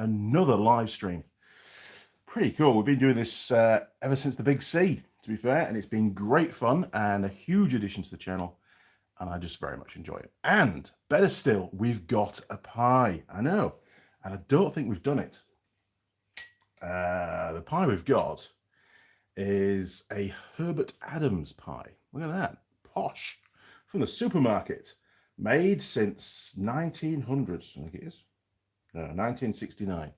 another live stream. Pretty cool. We've been doing this ever since the big C, to be fair, and it's been great fun and a huge addition to the channel, and I just very much enjoy it. And better still, we've got a pie. I know, and I don't think we've done it. The pie we've got is a Herbert Adams pie. Look at that, posh, from the supermarket, made since 1900s, I think it is. No, 1969.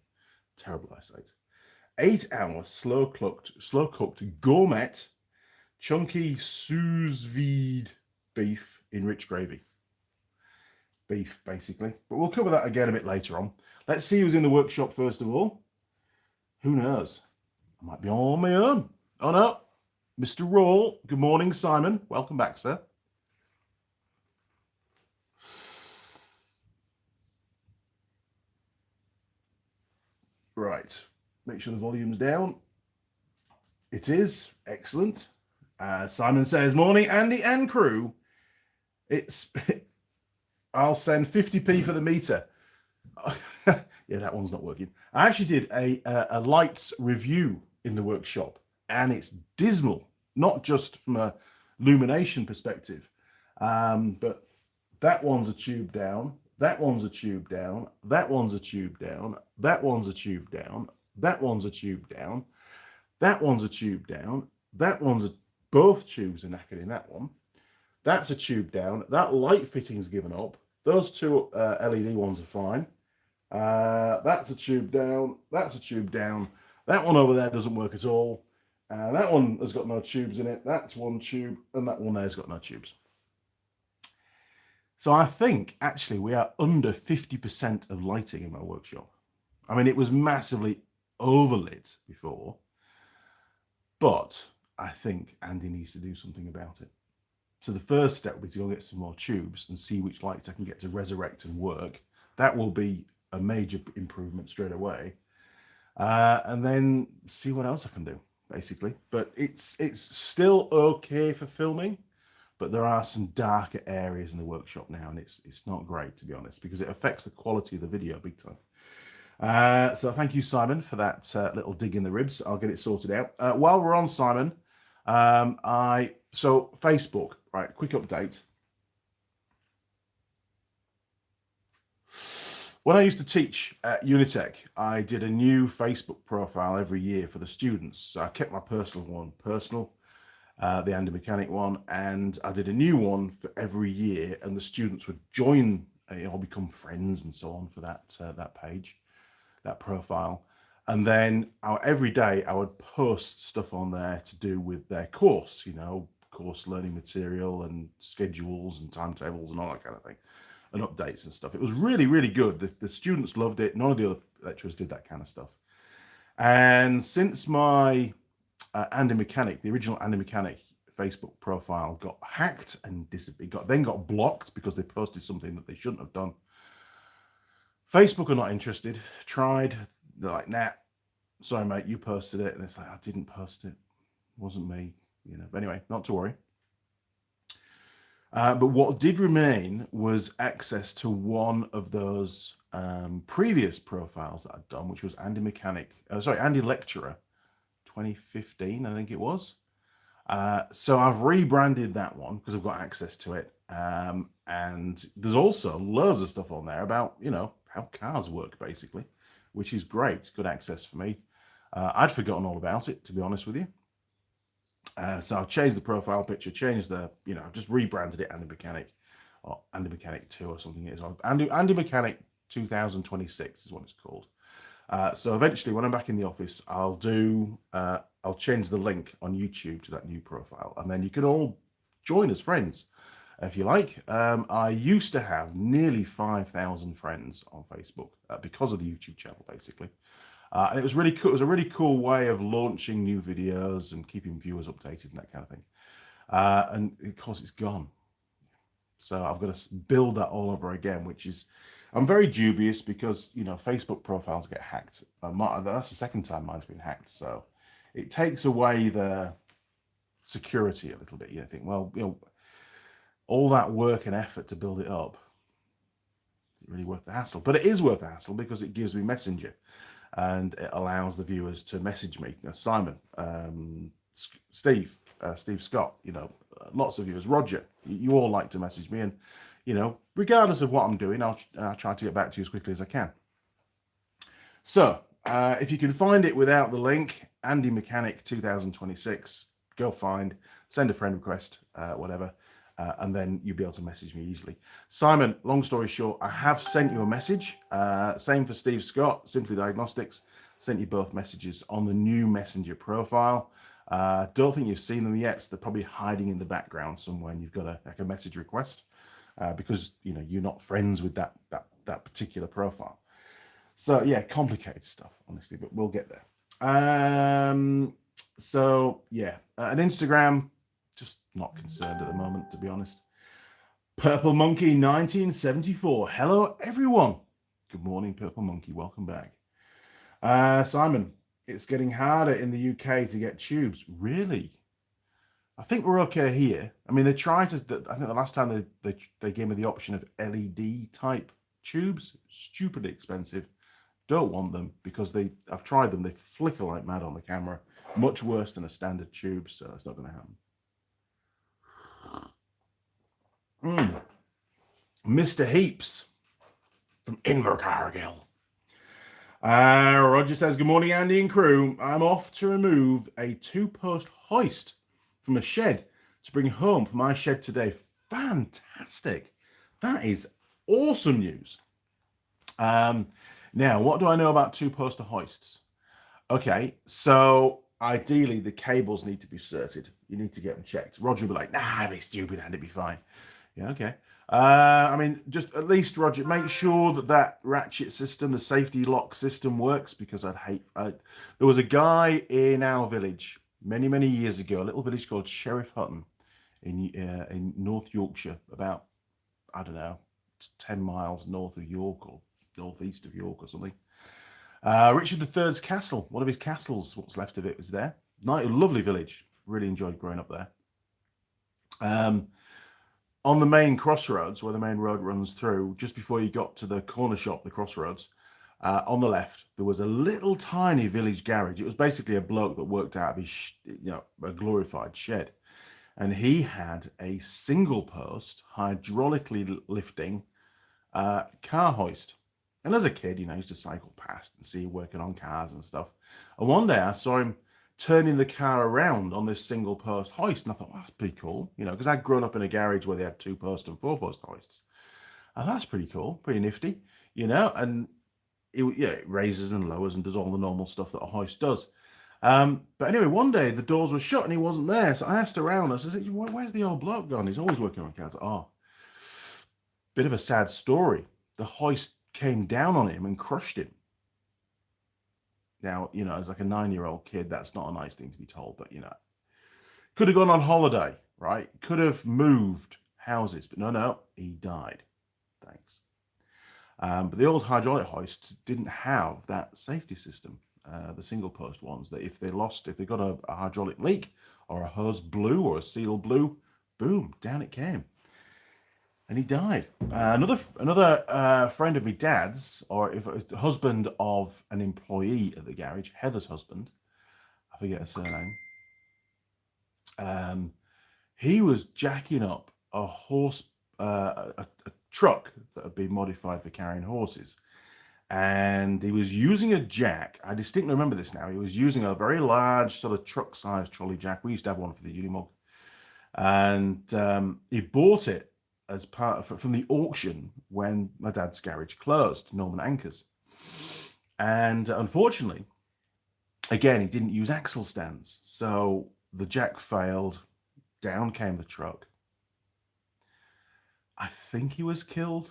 Terrible eyesight. 8-hour slow cooked gourmet chunky sous vide beef in rich gravy. Beef, basically. But we'll cover that again a bit later on. Let's see who's in the workshop first of all. Who knows? I might be on my own. Oh no, Mr. Roll. Good morning, Simon. Welcome back, sir. Right. Make sure the volume's down. It is. Excellent. Simon says, morning, Andy and crew. It's, I'll send 50p for the meter. Yeah, that one's not working. I actually did a lights review in the workshop, and it's dismal, not just from a illumination perspective, but that one's a tube down, that one's a tube down, that one's a tube down, that one's a tube down, that one's a tube down, that one's a tube down, that one's both tubes are knackered in that one. That's a tube down. That light fitting's given up. Those two LED ones are fine. That's a tube down. That's a tube down. That one over there doesn't work at all. That one has got no tubes in it. That's one tube, and that one there's got no tubes. So I think actually we are under 50% of lighting in my workshop. I mean, it was massively overlit before, but I think Andy needs to do something about it. So the first step will be to go get some more tubes and see which lights I can get to resurrect and work. That will be a major improvement straight away. And then see what else I can do, basically. But it's still okay for filming, but there are some darker areas in the workshop now, and it's not great, to be honest, because it affects the quality of the video big time. So thank you, Simon, for that little dig in the ribs. I'll get it sorted out. While we're on, Simon, so Facebook, right, quick update. When I used to teach at Unitech, I did a new Facebook profile every year for the students. So I kept my personal one personal, the Andy Mechanic one, and I did a new one for every year, and the students would join, become friends and so on for that page, that profile. And then every day I would post stuff on there to do with their course, course learning material and schedules and timetables and all that kind of thing, and updates and stuff. It was really, really good. The students loved it. None of the other lecturers did that kind of stuff. And since my Andy Mechanic, the original Andy Mechanic Facebook profile got hacked and then got blocked because they posted something that they shouldn't have done. Facebook are not interested. Tried. They're like, nah, sorry, mate, you posted it. And it's like, I didn't post it. It wasn't me. But anyway, not to worry. But what did remain was access to one of those previous profiles that I'd done, which was Andy Lecturer 2015, I think it was. So I've rebranded that one because I've got access to it. And there's also loads of stuff on there about, how cars work, basically, which is great. Good access for me. I'd forgotten all about it, to be honest with you. So I've changed the profile picture, changed the, I've just rebranded it Andy Mechanic, or Andy Mechanic 2 or something. It is Andy Mechanic 2026 is what it's called. So eventually, when I'm back in the office, I'll change the link on YouTube to that new profile, and then you can all join as friends if you like. I used to have nearly 5,000 friends on Facebook because of the YouTube channel, basically. And it was really cool. It was a really cool way of launching new videos and keeping viewers updated and that kind of thing. And of course, it's gone. So I've got to build that all over again, which is, I'm very dubious because, Facebook profiles get hacked. That's the second time mine's been hacked. So it takes away the security a little bit. You think, well, all that work and effort to build it up, really worth the hassle. But it is worth the hassle because it gives me Messenger, and it allows the viewers to message me. Simon, Steve, Steve Scott, lots of viewers, Roger, you all like to message me, and regardless of what I'm doing, I'll try to get back to you as quickly as I can. So if you can find it without the link, Andy Mechanic 2026, go find, send a friend request, whatever, and then you'll be able to message me easily. Simon, long story short, I have sent you a message. Same for Steve Scott, Simply Diagnostics. Sent you both messages on the new Messenger profile. Don't think you've seen them yet. So they're probably hiding in the background somewhere, and you've got a message request because you're not friends with that particular profile. So yeah, complicated stuff, honestly, but we'll get there. So yeah, an Instagram, just not concerned at the moment, to be honest. Purple Monkey 1974. Hello, everyone. Good morning, Purple Monkey. Welcome back. Simon, it's getting harder in the UK to get tubes. Really? I think we're okay here. I mean, they tried to. I think the last time they gave me the option of LED type tubes. Stupidly expensive. Don't want them because I've tried them. They flicker like mad on the camera. Much worse than a standard tube, so that's not going to happen. Mr. Heaps from Invercargill. Roger says, good morning, Andy and crew. I'm off to remove a 2-post hoist from a shed to bring home for my shed today. Fantastic. That is awesome news. Now, what do I know about 2-poster hoists? Okay, so ideally the cables need to be certed. You need to get them checked. Roger will be like, nah, it'd be stupid and it'd be fine. Yeah, okay. I mean, just at least, Roger, make sure that ratchet system, the safety lock system works, because there was a guy in our village many, many years ago, a little village called Sheriff Hutton in North Yorkshire, about, I don't know, 10 miles north of York or northeast of York or something. Richard III's castle, one of his castles, what's left of it, was there. Lovely village. Really enjoyed growing up there. On the main crossroads, where the main road runs through, just before you got to the corner shop, the crossroads, on the left, there was a little tiny village garage. It was basically a bloke that worked out of his, a glorified shed. And he had a single post, hydraulically lifting car hoist. And as a kid, I used to cycle past and see him working on cars and stuff. And one day I saw him turning the car around on this single post hoist. And I thought, well, that's pretty cool, because I'd grown up in a garage where they had 2-post and 4-post hoists. And that's pretty cool, pretty nifty, and it raises and lowers and does all the normal stuff that a hoist does. But anyway, one day the doors were shut and he wasn't there. So I asked around, I said, where's the old bloke gone? He's always working on cars. Oh, bit of a sad story. The hoist came down on him and crushed him. Now, as like a 9-year-old kid, that's not a nice thing to be told, but could have gone on holiday, right? Could have moved houses, but no, he died. Thanks. But the old hydraulic hoists didn't have that safety system. The single post ones, that if they got a hydraulic leak or a hose blew or a seal blew, boom, down it came. And he died. Another friend of my dad's, or if it was the husband of an employee at the garage, Heather's husband, I forget her surname. He was jacking up a truck that had been modified for carrying horses, and he was using a jack. I distinctly remember this now. He was using a very large sort of truck-sized trolley jack. We used to have one for the Unimog, and he bought it as part from the auction when my dad's garage closed, Norman Anchors. And unfortunately, again, he didn't use axle stands. So the jack failed, down came the truck. I think he was killed.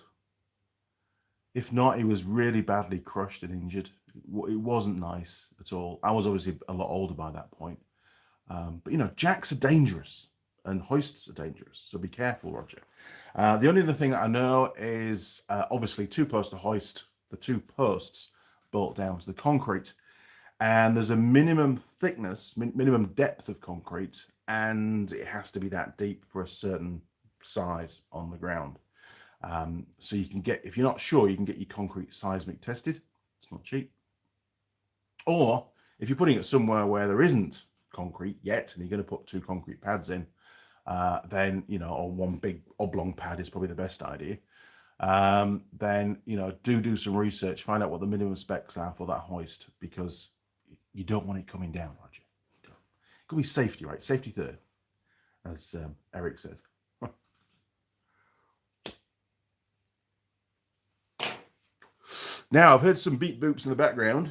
If not, he was really badly crushed and injured. It wasn't nice at all. I was obviously a lot older by that point. But jacks are dangerous and hoists are dangerous. So be careful, Roger. The only other thing that I know is obviously 2-poster hoist, the 2 posts bolt down to the concrete, and there's a minimum thickness, minimum depth of concrete, and it has to be that deep for a certain size on the ground. So you can get, if you're not sure, you can get your concrete seismic tested. It's not cheap. Or if you're putting it somewhere where there isn't concrete yet, and you're going to put 2 concrete pads in, then, you know, or one big oblong pad is probably the best idea. Then, you know, do some research, find out what the minimum specs are for that hoist, because you don't want it coming down, Roger. It could be safety, right? Safety third, as Eric says. Now, I've heard some beep boops in the background.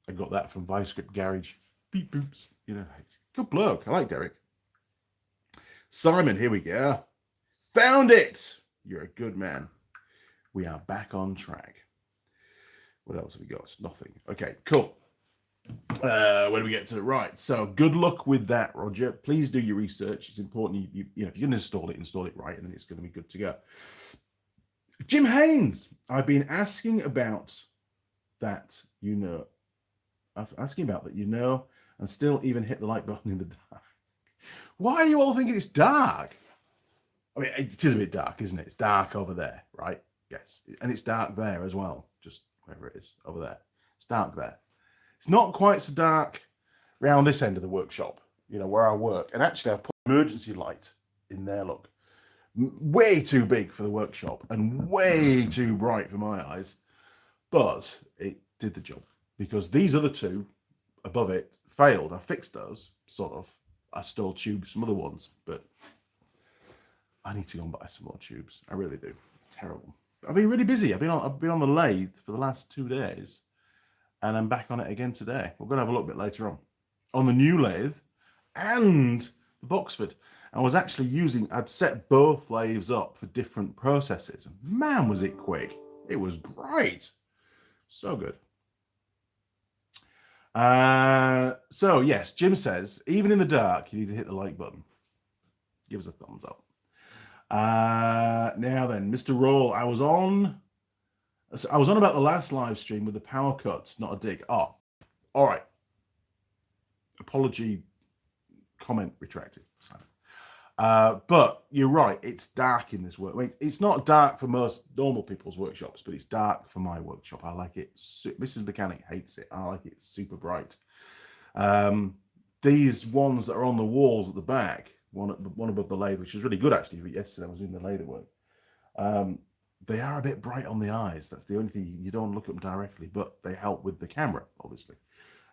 I got that from ViceScript Garage. Beep boops. You know, good bloke. I like Derek. Simon, here we go. Found it. You're a good man. We are back on track. What else have we got? Nothing. Okay, cool. Where do we get to? Right. So good luck with that, Roger. Please do your research. It's important. You know, if you're going to install it right, and then it's going to be good to go. Jim Haynes, I've been asking about that, you know. I'm asking about that, you know, and still even hit the like button in the dark. Why are you all thinking it's dark? I mean, it is a bit dark, isn't it? It's dark over there, right? Yes. And it's dark there as well, just wherever it is, over there. It's dark there. It's not quite so dark around this end of the workshop, you know, where I work. And actually, I've put emergency light in there, look. Way too big for the workshop and way too bright for my eyes, but it did the job, because these other 2 above it failed. I fixed those, sort of. I still tube some other ones, but I need to go and buy some more tubes. I really do. Terrible. I've been really busy. I've been on the lathe for the last 2 days, and I'm back on it again today. We're going to have a look a bit later on the new lathe and the Boxford. I was actually I'd set both lathes up for different processes. And man, was it quick. It was great. So good. So yes, Jim says, even in the dark, you need to hit the like button. Give us a thumbs up. Now then, Mr. Roll, I was on about the last live stream with the power cut, not a dig. Oh, all right. Apology, comment retracted. Sorry. But you're right, it's dark in this work. I mean, it's not dark for most normal people's workshops, but it's dark for my workshop. I like it. Mrs. Mechanic hates it. I like it super bright. These ones that are on the walls at the back, one above the lathe, which is really good actually. Yesterday I was doing the lathe work. They are a bit bright on the eyes. That's the only thing. You don't look at them directly, but they help with the camera, obviously.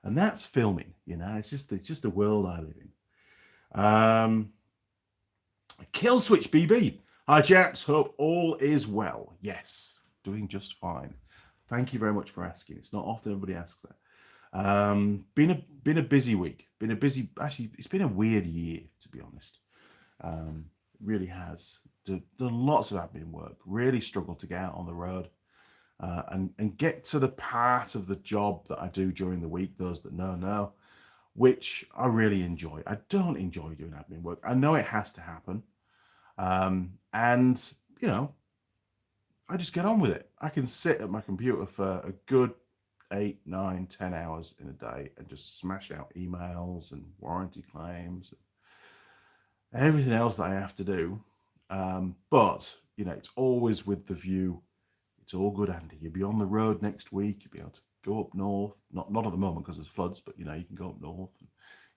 And that's filming, you know. It's just the world I live in. Kill Switch BB. Hi, chaps. Hope all is well. Yes, doing just fine. Thank you very much for asking. It's not often everybody asks that. Been a busy week. Actually, it's been a weird year, to be honest. Really has. Done lots of admin work. Really struggled to get out on the road and get to the part of the job that I do during the week. Those that know. Which I really enjoy. I don't enjoy doing admin work. I know it has to happen. And, you know, I just get on with it. I can sit at my computer for a good 8, 9, 10 hours in a day and just smash out emails and warranty claims and everything else that I have to do. But, you know, it's always with the view. It's all good, Andy. You'll be on the road next week. You'll be able to go up north, not at the moment because there's floods, but you know, you can go up north and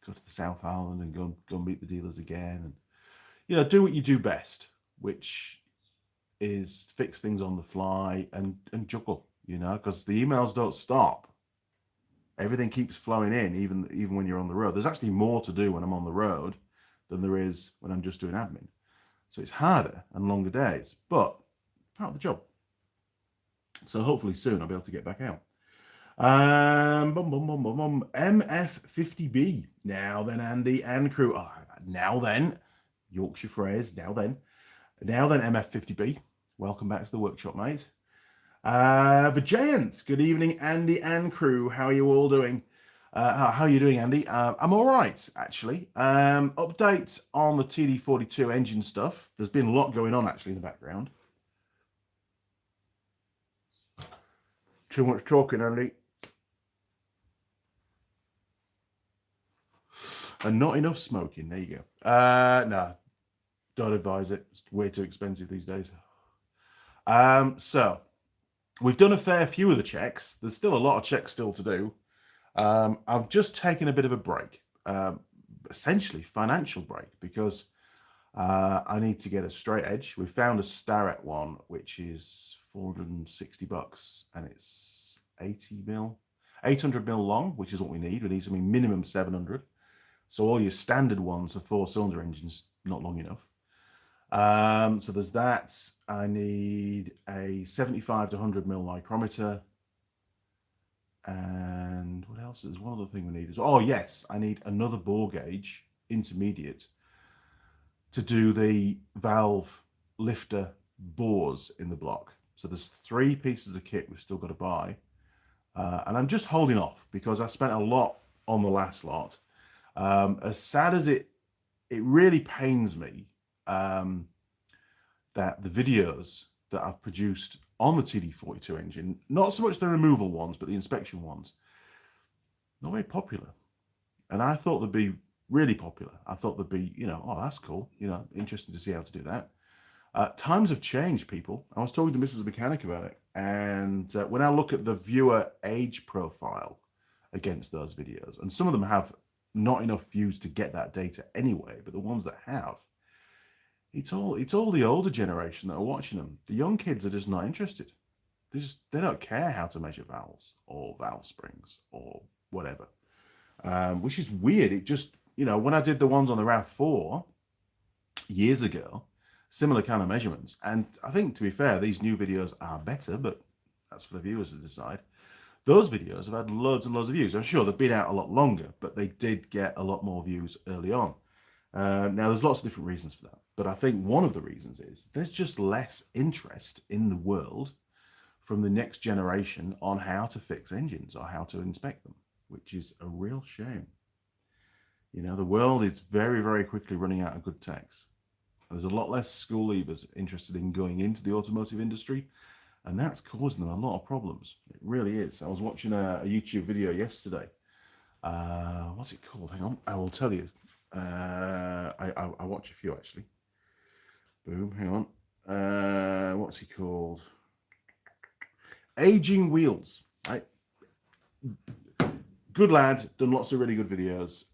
go to the South Island and go and meet the dealers again, and you know, do what you do best, which is fix things on the fly and juggle, you know, because the emails don't stop. Everything keeps flowing in, even when you're on the road. There's actually more to do when I'm on the road than there is when I'm just doing admin. So it's harder and longer days, but part of the job. So hopefully soon I'll be able to get back out. MF50B. Now then, Andy and crew. Oh, now then, Yorkshire phrase. Now then, MF50B. Welcome back to the workshop, mate. The Giants. Good evening, Andy and crew. How are you all doing? How are you doing, Andy? I'm all right, actually. Update on the TD42 engine stuff. There's been a lot going on, actually, in the background. Too much talking, Andy. And not enough smoking. There you go. No, don't advise it. It's way too expensive these days. So we've done a fair few of the checks. There's still a lot of checks still to do. I've just taken a bit of a break, essentially financial break, because I need to get a straight edge. We found a Starrett one, which is $460, and it's 800 mil long, which is what we need. We need something minimum 700. So all your standard ones are 4-cylinder engines, not long enough. So there's that. I need a 75 to 100 mil micrometer. And what else? There's one other thing we need as well. Oh, yes, I need another bore gauge, intermediate, to do the valve lifter bores in the block. So there's 3 pieces of kit we've still got to buy. And I'm just holding off because I spent a lot on the last lot. As sad as it really pains me that the videos that I've produced on the TD42 engine, not so much the removal ones, but the inspection ones, not very popular. And I thought they'd be really popular. I thought they'd be, oh, that's cool. Interesting to see how to do that. Times have changed, people. I was talking to Mrs. Mechanic about it. And when I look at the viewer age profile against those videos, and some of them have not enough views to get that data anyway, but the ones that have, it's all the older generation that are watching them. The young kids are just not interested. They don't care how to measure valves or valve springs or whatever, which is weird. It just, when I did the ones on the RAV4 years ago, similar kind of measurements. And I think, to be fair, these new videos are better, but that's for the viewers to decide. Those videos have had loads and loads of views. I'm sure they've been out a lot longer, but they did get a lot more views early on. Now, there's lots of different reasons for that. But I think one of the reasons is there's just less interest in the world from the next generation on how to fix engines or how to inspect them, which is a real shame. The world is very, very quickly running out of good techs. There's a lot less school leavers interested in going into the automotive industry, and that's causing them a lot of problems. It really is. I was watching a YouTube video yesterday. What's it called? Hang on, I will tell you. I watch a few, actually. Boom, hang on. What's he called? Aging Wheels, right? Good lad, done lots of really good videos.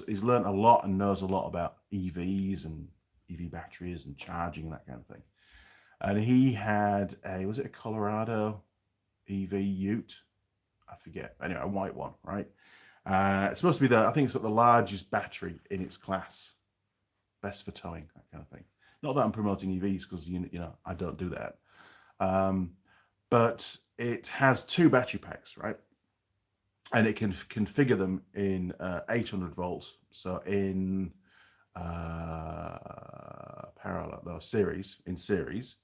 He's learned a lot and knows a lot about EVs and EV batteries and charging and that kind of thing. And he had was it a Colorado EV Ute? I forget. Anyway, a white one, right? It's supposed to be I think it's the largest battery in its class. Best for towing, that kind of thing. Not that I'm promoting EVs because, I don't do that. But it has 2 battery packs, right? And it can configure them in 800 volts. So in series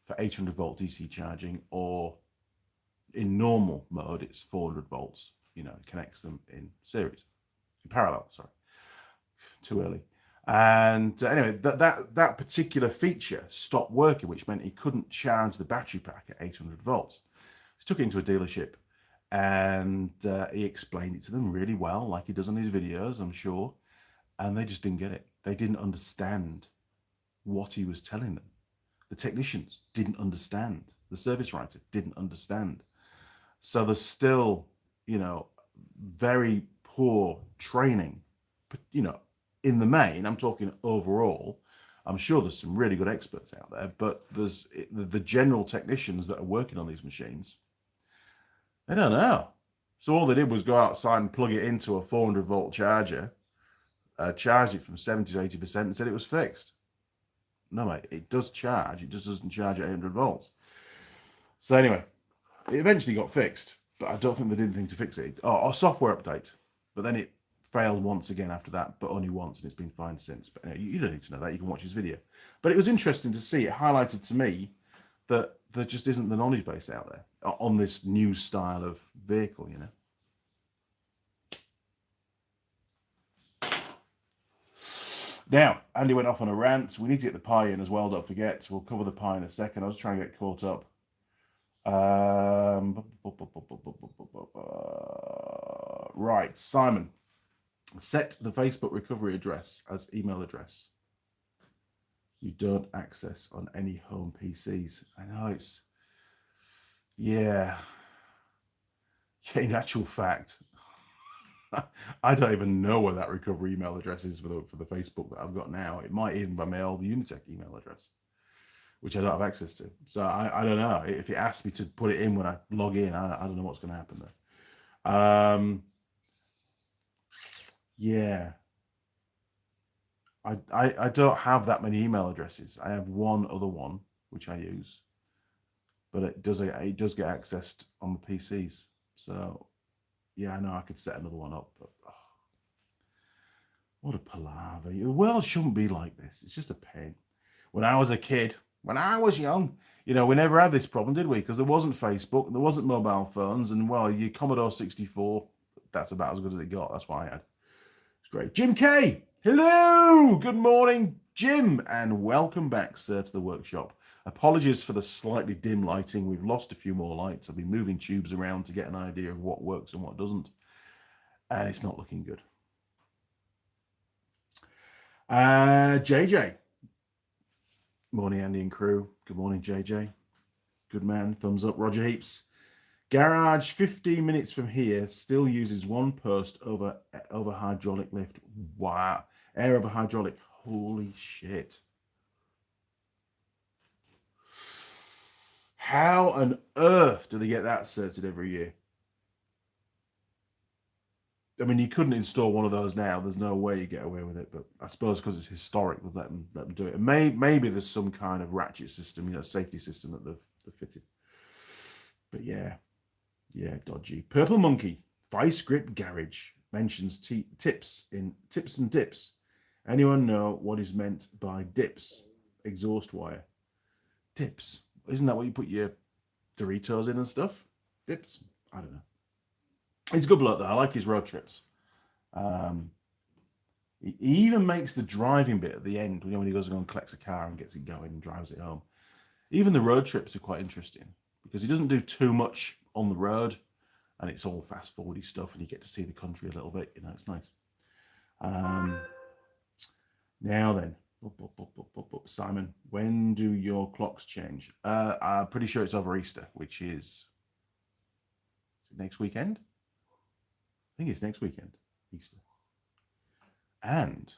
for 800 volt DC charging, or in normal mode, it's 400 volts. It connects them in parallel, sorry. Too early. And anyway, that particular feature stopped working, which meant he couldn't charge the battery pack at 800 volts. He took it into a dealership and he explained it to them really well, like he does on his videos, I'm sure. And they just didn't get it. They didn't understand what he was telling them. The technicians didn't understand. The service writer didn't understand. So there's still, very poor training, in the main. I'm talking overall. I'm sure there's some really good experts out there, but there's the general technicians that are working on these machines. They don't know. So all they did was go outside and plug it into a 400 volt charger, charged it from 70 to 80% and said it was fixed. No, mate, it does charge. It just doesn't charge at 800 volts. So anyway, it eventually got fixed, but I don't think they did anything to fix it. A software update. But then it failed once again after that, but only once, and it's been fine since. But anyway, you don't need to know that. You can watch his video. But it was interesting to see. It highlighted to me that there just isn't the knowledge base out there on this new style of vehicle, Now, Andy went off on a rant. We need to get the pie in as well, don't forget. We'll cover the pie in a second. I was trying to get caught up. Right, Simon. Set the Facebook recovery address as email address. you don't access on any home PCs. I know it's, yeah. In actual fact, I don't even know where that recovery email address is for the Facebook that I've got now. It might even be my old Unitech email address, which I don't have access to. So I don't know. If it asks me to put it in when I log in, I don't know what's going to happen there. Yeah. I don't have that many email addresses. I have one other one, which I use. But it does get accessed on the PCs. So, yeah, I know I could set another one up. But, oh, what a palaver. The world shouldn't be like this. It's just a pain. When I was a kid, when I was young, we never had this problem, did we? Because there wasn't Facebook, there wasn't mobile phones, and, well, your Commodore 64, that's about as good as it got. That's what I had. It's great. Jim K, hello! Good morning, Jim, and welcome back, sir, to the workshop. Apologies for the slightly dim lighting. We've lost a few more lights. I've been moving tubes around to get an idea of what works and what doesn't, and it's not looking good. JJ. Morning, Andy and crew. Good morning, JJ. Good man. Thumbs up. Roger Heaps. Garage, 15 minutes from here, still uses one post over hydraulic lift. Wow. Air over hydraulic. Holy shit. How on earth do they get that certed every year? I mean, you couldn't install one of those now. There's no way you get away with it. But I suppose because it's historic, they've let them do it. And maybe there's some kind of ratchet system, safety system that they've fitted. But yeah, dodgy. Purple Monkey, Vice Grip Garage mentions tips and dips. Anyone know what is meant by dips? Exhaust wire. Dips. Isn't that what you put your Doritos in and stuff? Dips? I don't know. He's a good bloke though. I like his road trips. He even makes the driving bit at the end, when he goes and collects a car and gets it going and drives it home. Even the road trips are quite interesting because he doesn't do too much on the road, and it's all fast forwardy stuff, and you get to see the country a little bit. It's nice. Now then, Simon, when do your clocks change? I'm pretty sure it's over Easter, which is next weekend. I think it's next weekend, Easter. And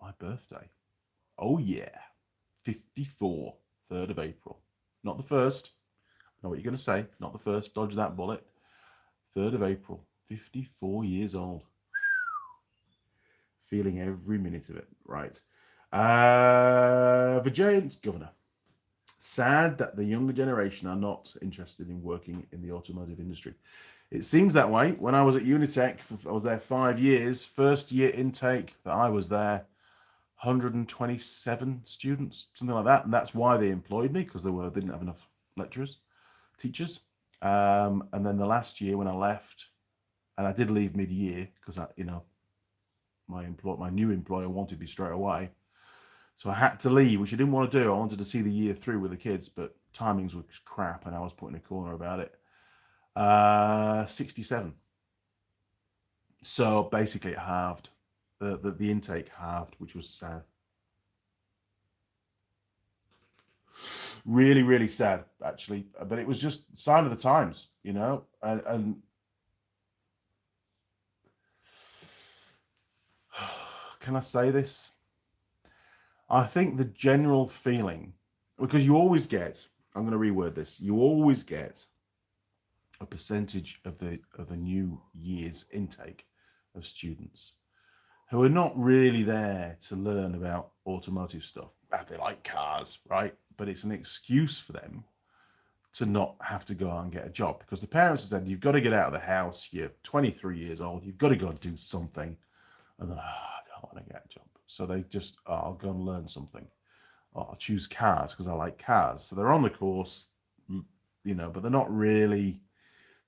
my birthday. Oh yeah, 54, 3rd of April. Not the 1st. I know what you're going to say. Not the 1st. Dodge that bullet. 3rd of April. 54 years old. Feeling every minute of it. Right. The Giant Governor. Sad that the younger generation are not interested in working in the automotive industry. It seems that way. When I was at Unitech, I was there 5 years. First year intake that I was there, 127 students, something like that. And that's why they employed me, because they didn't have enough teachers. And then the last year when I left, and I did leave mid-year because my new employer wanted me straight away. So I had to leave, which I didn't want to do. I wanted to see the year through with the kids, but timings were crap and I was put in a corner about it. 67. So basically it halved. The intake halved, which was sad. Really, really sad, actually. But it was just a sign of the times, and can I say this? I think the general feeling, because you always get, I'm going to reword this, you always get a percentage of the new year's intake of students who are not really there to learn about automotive stuff. They like cars, right? But it's an excuse for them to not have to go out and get a job, because the parents have said, you've got to get out of the house, you're 23 years old, you've got to go and do something. And then, I don't want to get a job. So they just, I'll go and learn something. I'll choose cars because I like cars. So they're on the course, but they're not really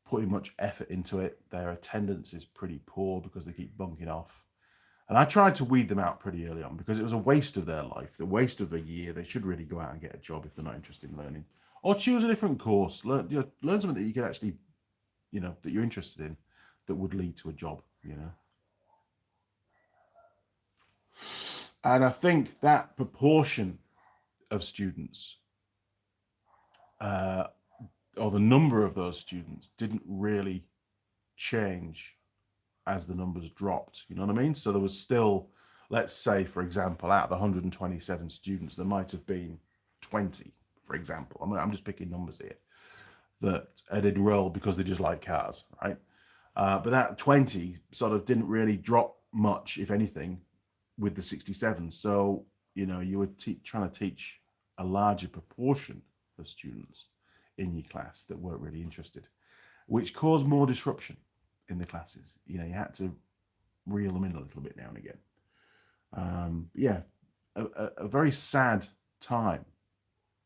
putting much effort into it. Their attendance is pretty poor because they keep bunking off. And I tried to weed them out pretty early on because it was a waste of their life, the waste of a year. They should really go out and get a job if they're not interested in learning. Or choose a different course. Learn something that you can actually, that you're interested in, that would lead to a job, And I think that proportion of students, or the number of those students, didn't really change as the numbers dropped. You know what I mean? So there was still, let's say, for example, out of the 127 students, there might have been 20, for example. I'm just picking numbers here, that had enrolled because they just like cars, right? But that 20 sort of didn't really drop much, if anything, with the 67. So, you know, you were trying to teach a larger proportion of students in your class that weren't really interested, which caused more disruption in the classes. You know, you had to reel them in a little bit now and again. Yeah, a very sad time,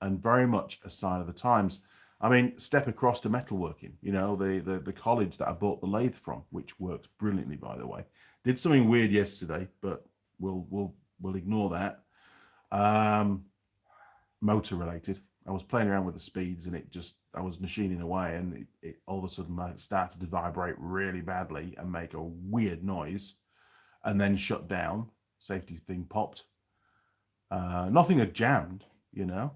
and very much a sign of the times. I mean, step across to metalworking. You know, the college that I bought the lathe from, which works brilliantly, by the way, did something weird yesterday, but we'll ignore that. Motor related. I was playing around with the speeds, and I was machining away, and it all of a sudden started to vibrate really badly and make a weird noise, and then shut down. Safety thing popped. Nothing had jammed, you know,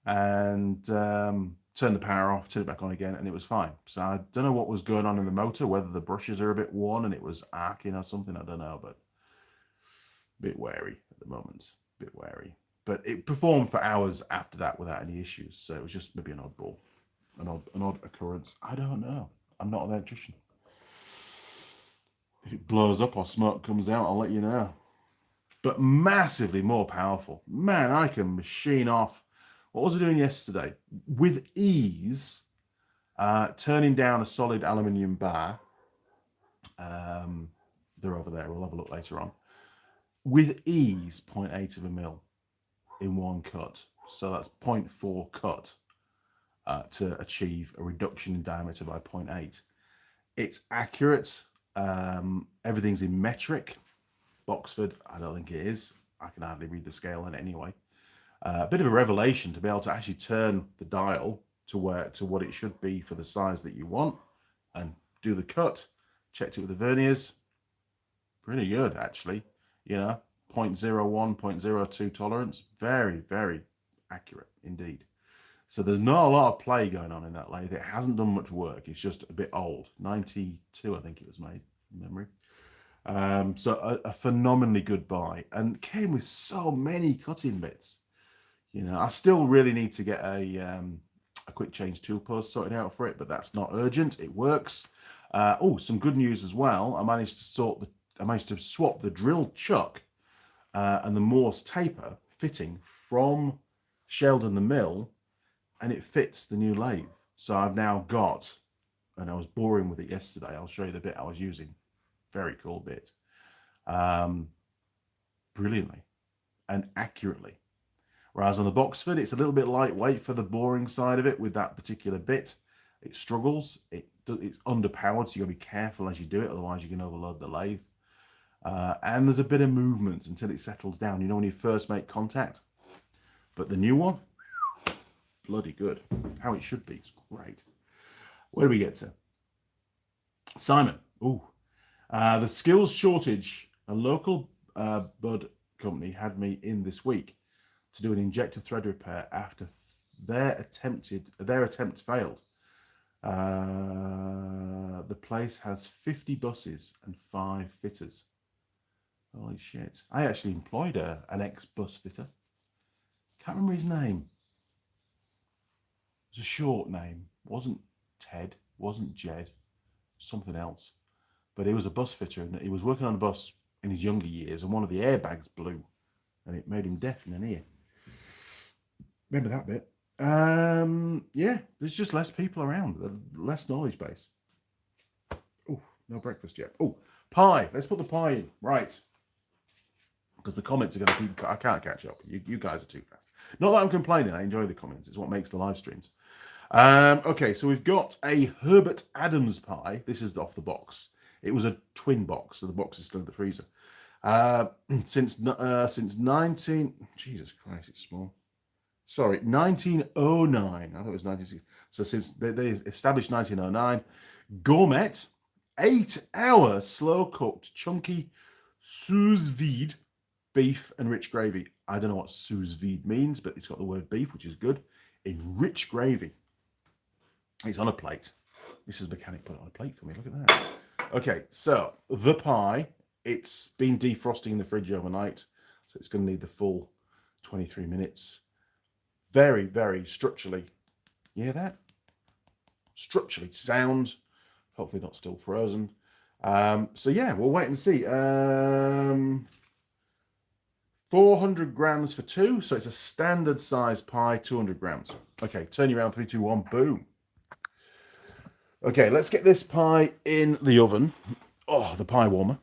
and turned the power off, turned it back on again, and it was fine. So I don't know what was going on in the motor, whether the brushes are a bit worn and it was arcing or something. I don't know, but a bit wary at the moment. A bit wary. But it performed for hours after that without any issues. So it was just maybe an oddball, an odd occurrence. I don't know. I'm not an electrician. If it blows up or smoke comes out, I'll let you know. But massively more powerful. Man, I can machine off. What was I doing yesterday? With ease, turning down a solid aluminium bar. They're over there. We'll have a look later on. With ease, 0.8 of a mil in one cut. So that's 0.4 cut to achieve a reduction in diameter by 0.8. It's accurate. Everything's in metric. Boxford, I don't think it is. I can hardly read the scale on it anyway. A bit of a revelation to be able to actually turn the dial to what it should be for the size that you want, and do the cut. Checked it with the verniers. Pretty good, actually. You know, 0.01, 0.02 tolerance. Very, very accurate indeed. So there's not a lot of play going on in that lathe. It hasn't done much work. It's just a bit old. 92, I think it was made from memory. So a phenomenally good buy, and came with so many cutting bits. You know, I still really need to get a quick change tool post sorted out for it, but that's not urgent. It works. Some good news as well. I managed to swap the drill chuck and the Morse taper fitting from Sheldon the mill, and it fits the new lathe. So I've now got, and I was boring with it yesterday. I'll show you the bit I was using. Very cool bit. Brilliantly and accurately. Whereas on the Boxford, it's a little bit lightweight for the boring side of it with that particular bit. It struggles. It's underpowered, so you've got to be careful as you do it, otherwise you can overload the lathe. And there's a bit of movement until it settles down, you know, when you first make contact. But the new one, bloody good. How it should be. It's great. Where do we get to? Simon. The skills shortage. A local bud company had me in this week to do an injector thread repair after their attempt failed. The place has 50 buses and 5 fitters. Holy shit. I actually employed an ex-bus fitter. Can't remember his name. It was a short name. Wasn't Ted, wasn't Jed, something else. But he was a bus fitter, and he was working on a bus in his younger years, and one of the airbags blew, and it made him deaf in an ear. Remember that bit? Yeah, there's just less people around, less knowledge base. Oh, no breakfast yet. Oh, pie. Let's put the pie in. Right. Because the comments are going to keep... I can't catch up. You guys are too fast. Not that I'm complaining. I enjoy the comments. It's what makes the live streams. Okay, so we've got a Herbert Adams pie. This is off the box. It was a twin box, so the box is still in the freezer. Since 19... Jesus Christ, it's small. Sorry, 1909. I thought it was 1960. So since they established 1909, gourmet, 8-hour slow-cooked, chunky sous vide beef and rich gravy. I don't know what sous vide means, but it's got the word beef, which is good. In rich gravy. It's on a plate. Mrs. Mechanic put it on a plate for me. Look at that. Okay, so the pie. It's been defrosting in the fridge overnight, so it's going to need the full 23 minutes. Very, very structurally. You hear that? Structurally sound. Hopefully not still frozen. So yeah, we'll wait and see. 400 grams for two, so it's a standard size pie, 200 grams. Okay, turn you around, 3, 2, 1, boom. Okay, let's get this pie in the oven. Oh, the pie warmer.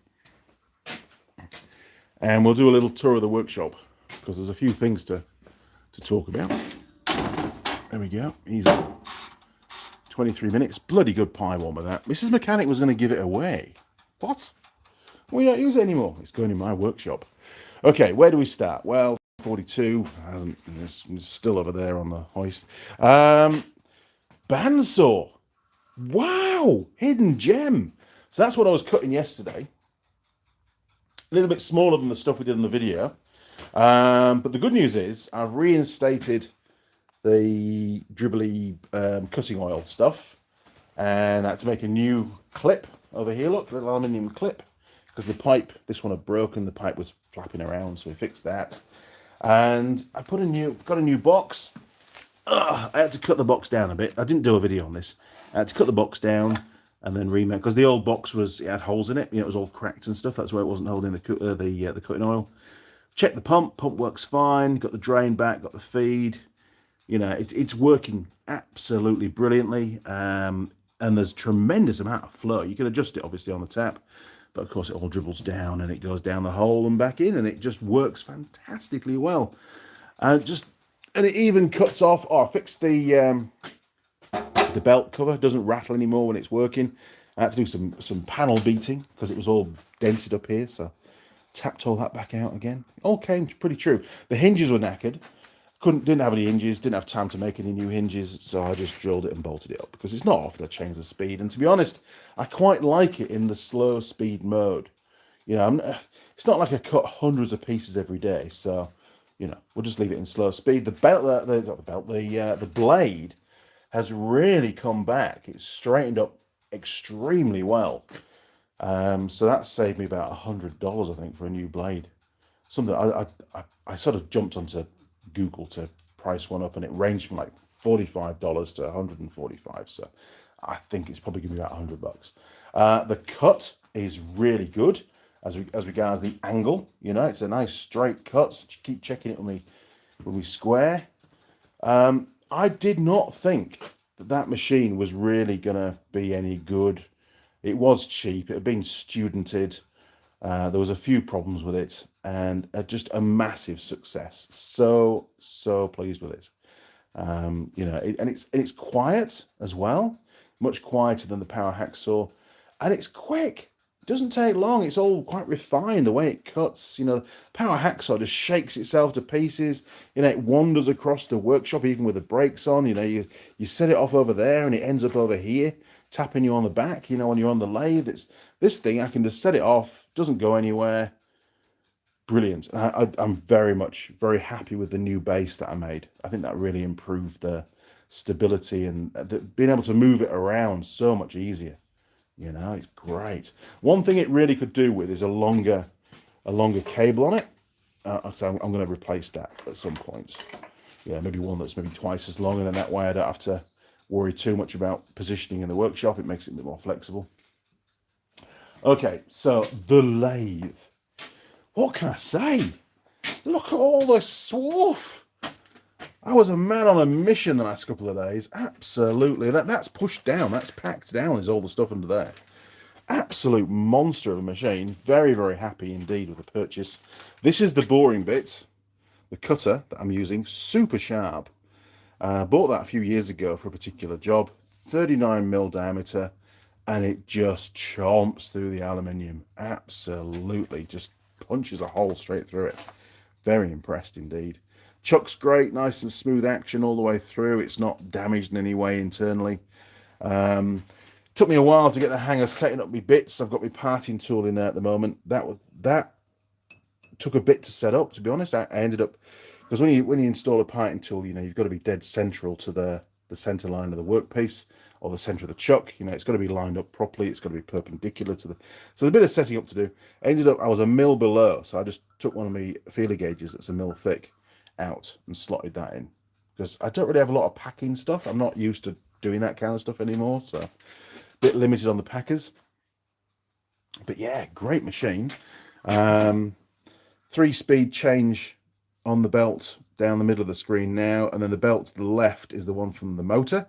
And we'll do a little tour of the workshop because there's a few things to talk about. There we go. Easy. 23 minutes. Bloody good pie warmer, that. Mrs. Mechanic was going to give it away. What? We don't use it anymore. It's going in my workshop. Okay, where do we start? Well, 42. It's still over there on the hoist. Bandsaw. Wow, hidden gem. So that's what I was cutting yesterday. A little bit smaller than the stuff we did in the video. But the good news is I've reinstated the dribbly cutting oil stuff. And I had to make a new clip over here. Look, a little aluminium clip. Because the pipe, this one had broken. The pipe was flapping around, so we fixed that. And I got a new box. I had to cut the box down a bit. I didn't do a video on this. I had to cut the box down and then remake, because the old box it had holes in it. You know, it was all cracked and stuff. That's why it wasn't holding the cutting oil. Check the pump. Pump works fine. Got the drain back. Got the feed. You know, it's working absolutely brilliantly. And there's tremendous amount of flow. You can adjust it obviously on the tap, but of course it all dribbles down and it goes down the hole and back in, and it just works fantastically well. And it even cuts off. Oh, I fixed the belt cover. It doesn't rattle anymore when it's working. I had to do some panel beating because it was all dented up here, so tapped all that back out again. It all came pretty true. The hinges were knackered. Didn't have any hinges, didn't have time to make any new hinges, so I just drilled it and bolted it up because it's not often I change the speed. And to be honest, I quite like it in the slow speed mode. You know, it's not like I cut hundreds of pieces every day, so you know, we'll just leave it in slow speed. The blade has really come back. It's straightened up extremely well. So that saved me about $100, I think, for a new blade. Something I sort of jumped onto Google to price one up, and it ranged from like $45 to $145. So I think it's probably gonna be about $100. The cut is really good as regards the angle. You know, it's a nice straight cut. Keep checking it when we square. I did not think that machine was really gonna be any good. It was cheap. It had been studented. There was a few problems with it, and just a massive success. So pleased with it. You know, it's quiet as well, much quieter than the power hacksaw, and it's quick. It doesn't take long. It's all quite refined the way it cuts. You know, power hacksaw just shakes itself to pieces. You know, it wanders across the workshop even with the brakes on. You know, you set it off over there and it ends up over here, tapping you on the back. You know, when you're on the lathe, it's this thing. I can just set it off. Doesn't go anywhere. Brilliant. And I'm very happy with the new base that I made. I think that really improved the stability and being able to move it around so much easier. You know, it's great. One thing it really could do with is a longer cable on it. So I'm going to replace that at some point. Yeah, maybe one that's maybe twice as long, and then that way I don't have to worry too much about positioning in the workshop. It makes it a bit more flexible. Okay, so the lathe. What can I say? Look at all the swarf. I was a man on a mission the last couple of days. Absolutely. That's pushed down. That's packed down is all the stuff under there. Absolute monster of a machine. Very, very happy indeed with the purchase. This is the boring bit. The cutter that I'm using. Super sharp. Bought that a few years ago for a particular job. 39mm diameter. And it just chomps through the aluminium. Absolutely. Just punches a hole straight through it. Very impressed indeed. Chuck's great, nice and smooth action all the way through. It's not damaged in any way internally. Took me a while to get the hang of setting up my bits. I've got my parting tool in there at the moment. That took a bit to set up, to be honest. I ended up, because when you install a parting tool, you know, you've got to be dead central to the center line of the workpiece, or the center of the chuck. You know, it's got to be lined up properly. It's got to be perpendicular to the. So there's a bit of setting up to do. I was a mil below, so I just took one of my feeler gauges that's a mil thick out and slotted that in, because I don't really have a lot of packing stuff. I'm not used to doing that kind of stuff anymore, so a bit limited on the packers. But yeah, great machine. 3-speed change on the belt down the middle of the screen now, and then the belt to the left is the one from the motor,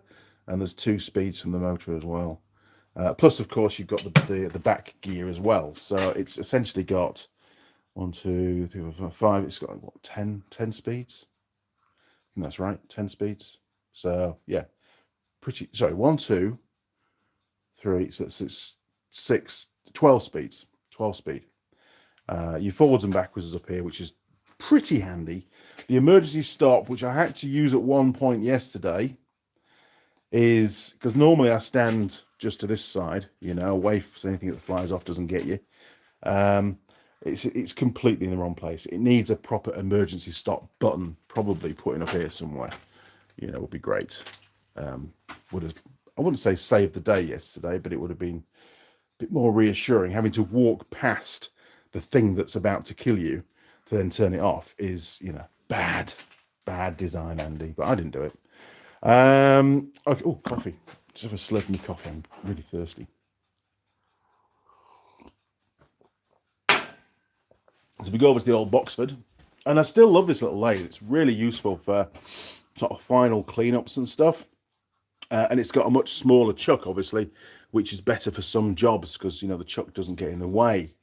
and there's 2 speeds from the motor as well. Plus, of course, you've got the back gear as well. So it's essentially got 1, 2, 3, 4, 5. It's got what, 10 speeds? And that's right, 10 speeds. So yeah, 1, 2, 3. So it's 6, 12 speeds. 12 speed. You forwards and backwards is up here, which is pretty handy. The emergency stop, which I had to use at one point yesterday, is because normally I stand just to this side, you know, away so anything that flies off doesn't get you. It's completely in the wrong place. It needs a proper emergency stop button, probably putting up here somewhere. You know, would be great. I wouldn't say saved the day yesterday, but it would have been a bit more reassuring. Having to walk past the thing that's about to kill you to then turn it off is, you know, bad design, Andy. But I didn't do it. Okay. Oh, coffee. Just have a slurp of my coffee. I'm really thirsty. So we go over to the old Boxford, and I still love this little lathe. It's really useful for sort of final cleanups and stuff. And it's got a much smaller chuck, obviously, which is better for some jobs because, you know, the chuck doesn't get in the way.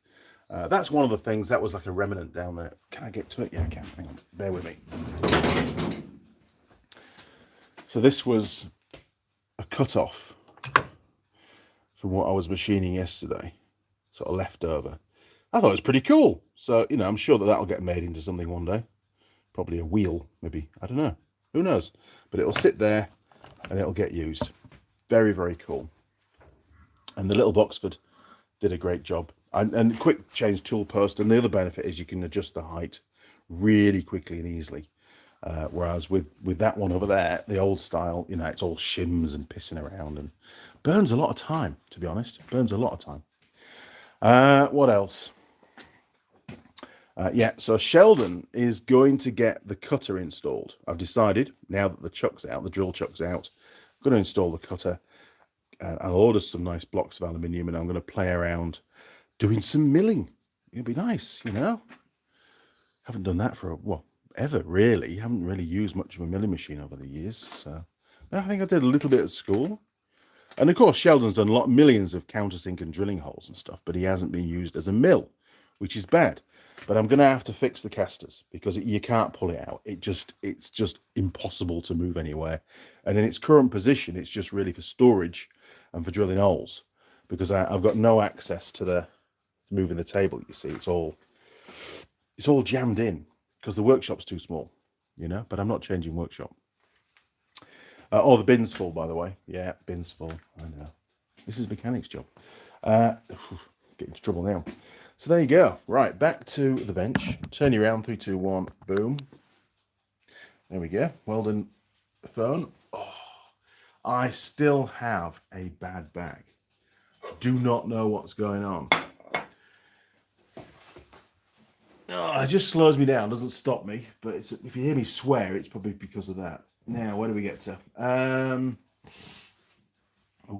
That's one of the things. That was like a remnant down there. Can I get to it? Yeah, I can. Hang on. Bear with me. So this was a cut-off from what I was machining yesterday, sort of leftover. I thought it was pretty cool. So, you know, I'm sure that'll get made into something one day. Probably a wheel, maybe. I don't know. Who knows? But it'll sit there and it'll get used. Very, very cool. And the little Boxford did a great job. And quick change tool post. And the other benefit is you can adjust the height really quickly and easily. Whereas with that one over there, the old style, you know, it's all shims and pissing around and burns a lot of time, to be honest. Burns a lot of time. What else? Yeah, so Sheldon is going to get the cutter installed. I've decided, now that the chuck's out, the drill chuck's out, I'm going to install the cutter. I'll order some nice blocks of aluminium, and I'm going to play around doing some milling. It'll be nice, you know. Haven't done that for ever really. Haven't really used much of a milling machine over the years. So I think I did a little bit at school. And of course, Sheldon's done millions of countersink and drilling holes and stuff, but he hasn't been used as a mill, which is bad. But I'm going to have to fix the casters because you can't pull it out. It's just impossible to move anywhere. And in its current position, it's just really for storage and for drilling holes, because I've got no access to moving the table. You see, it's all jammed in because the workshop's too small, you know. But I'm not changing workshop. The bin's full, by the way. Yeah, bin's full. I know. This is a mechanic's job. Get into trouble now. So there you go. Right, back to the bench. Turn you around. 3, 2, 1. Boom. There we go. Well done, phone. Oh, I still have a bad back. Do not know what's going on. Oh, it just slows me down. Doesn't stop me. But if you hear me swear, it's probably because of that. Now, where do we get to? Oh,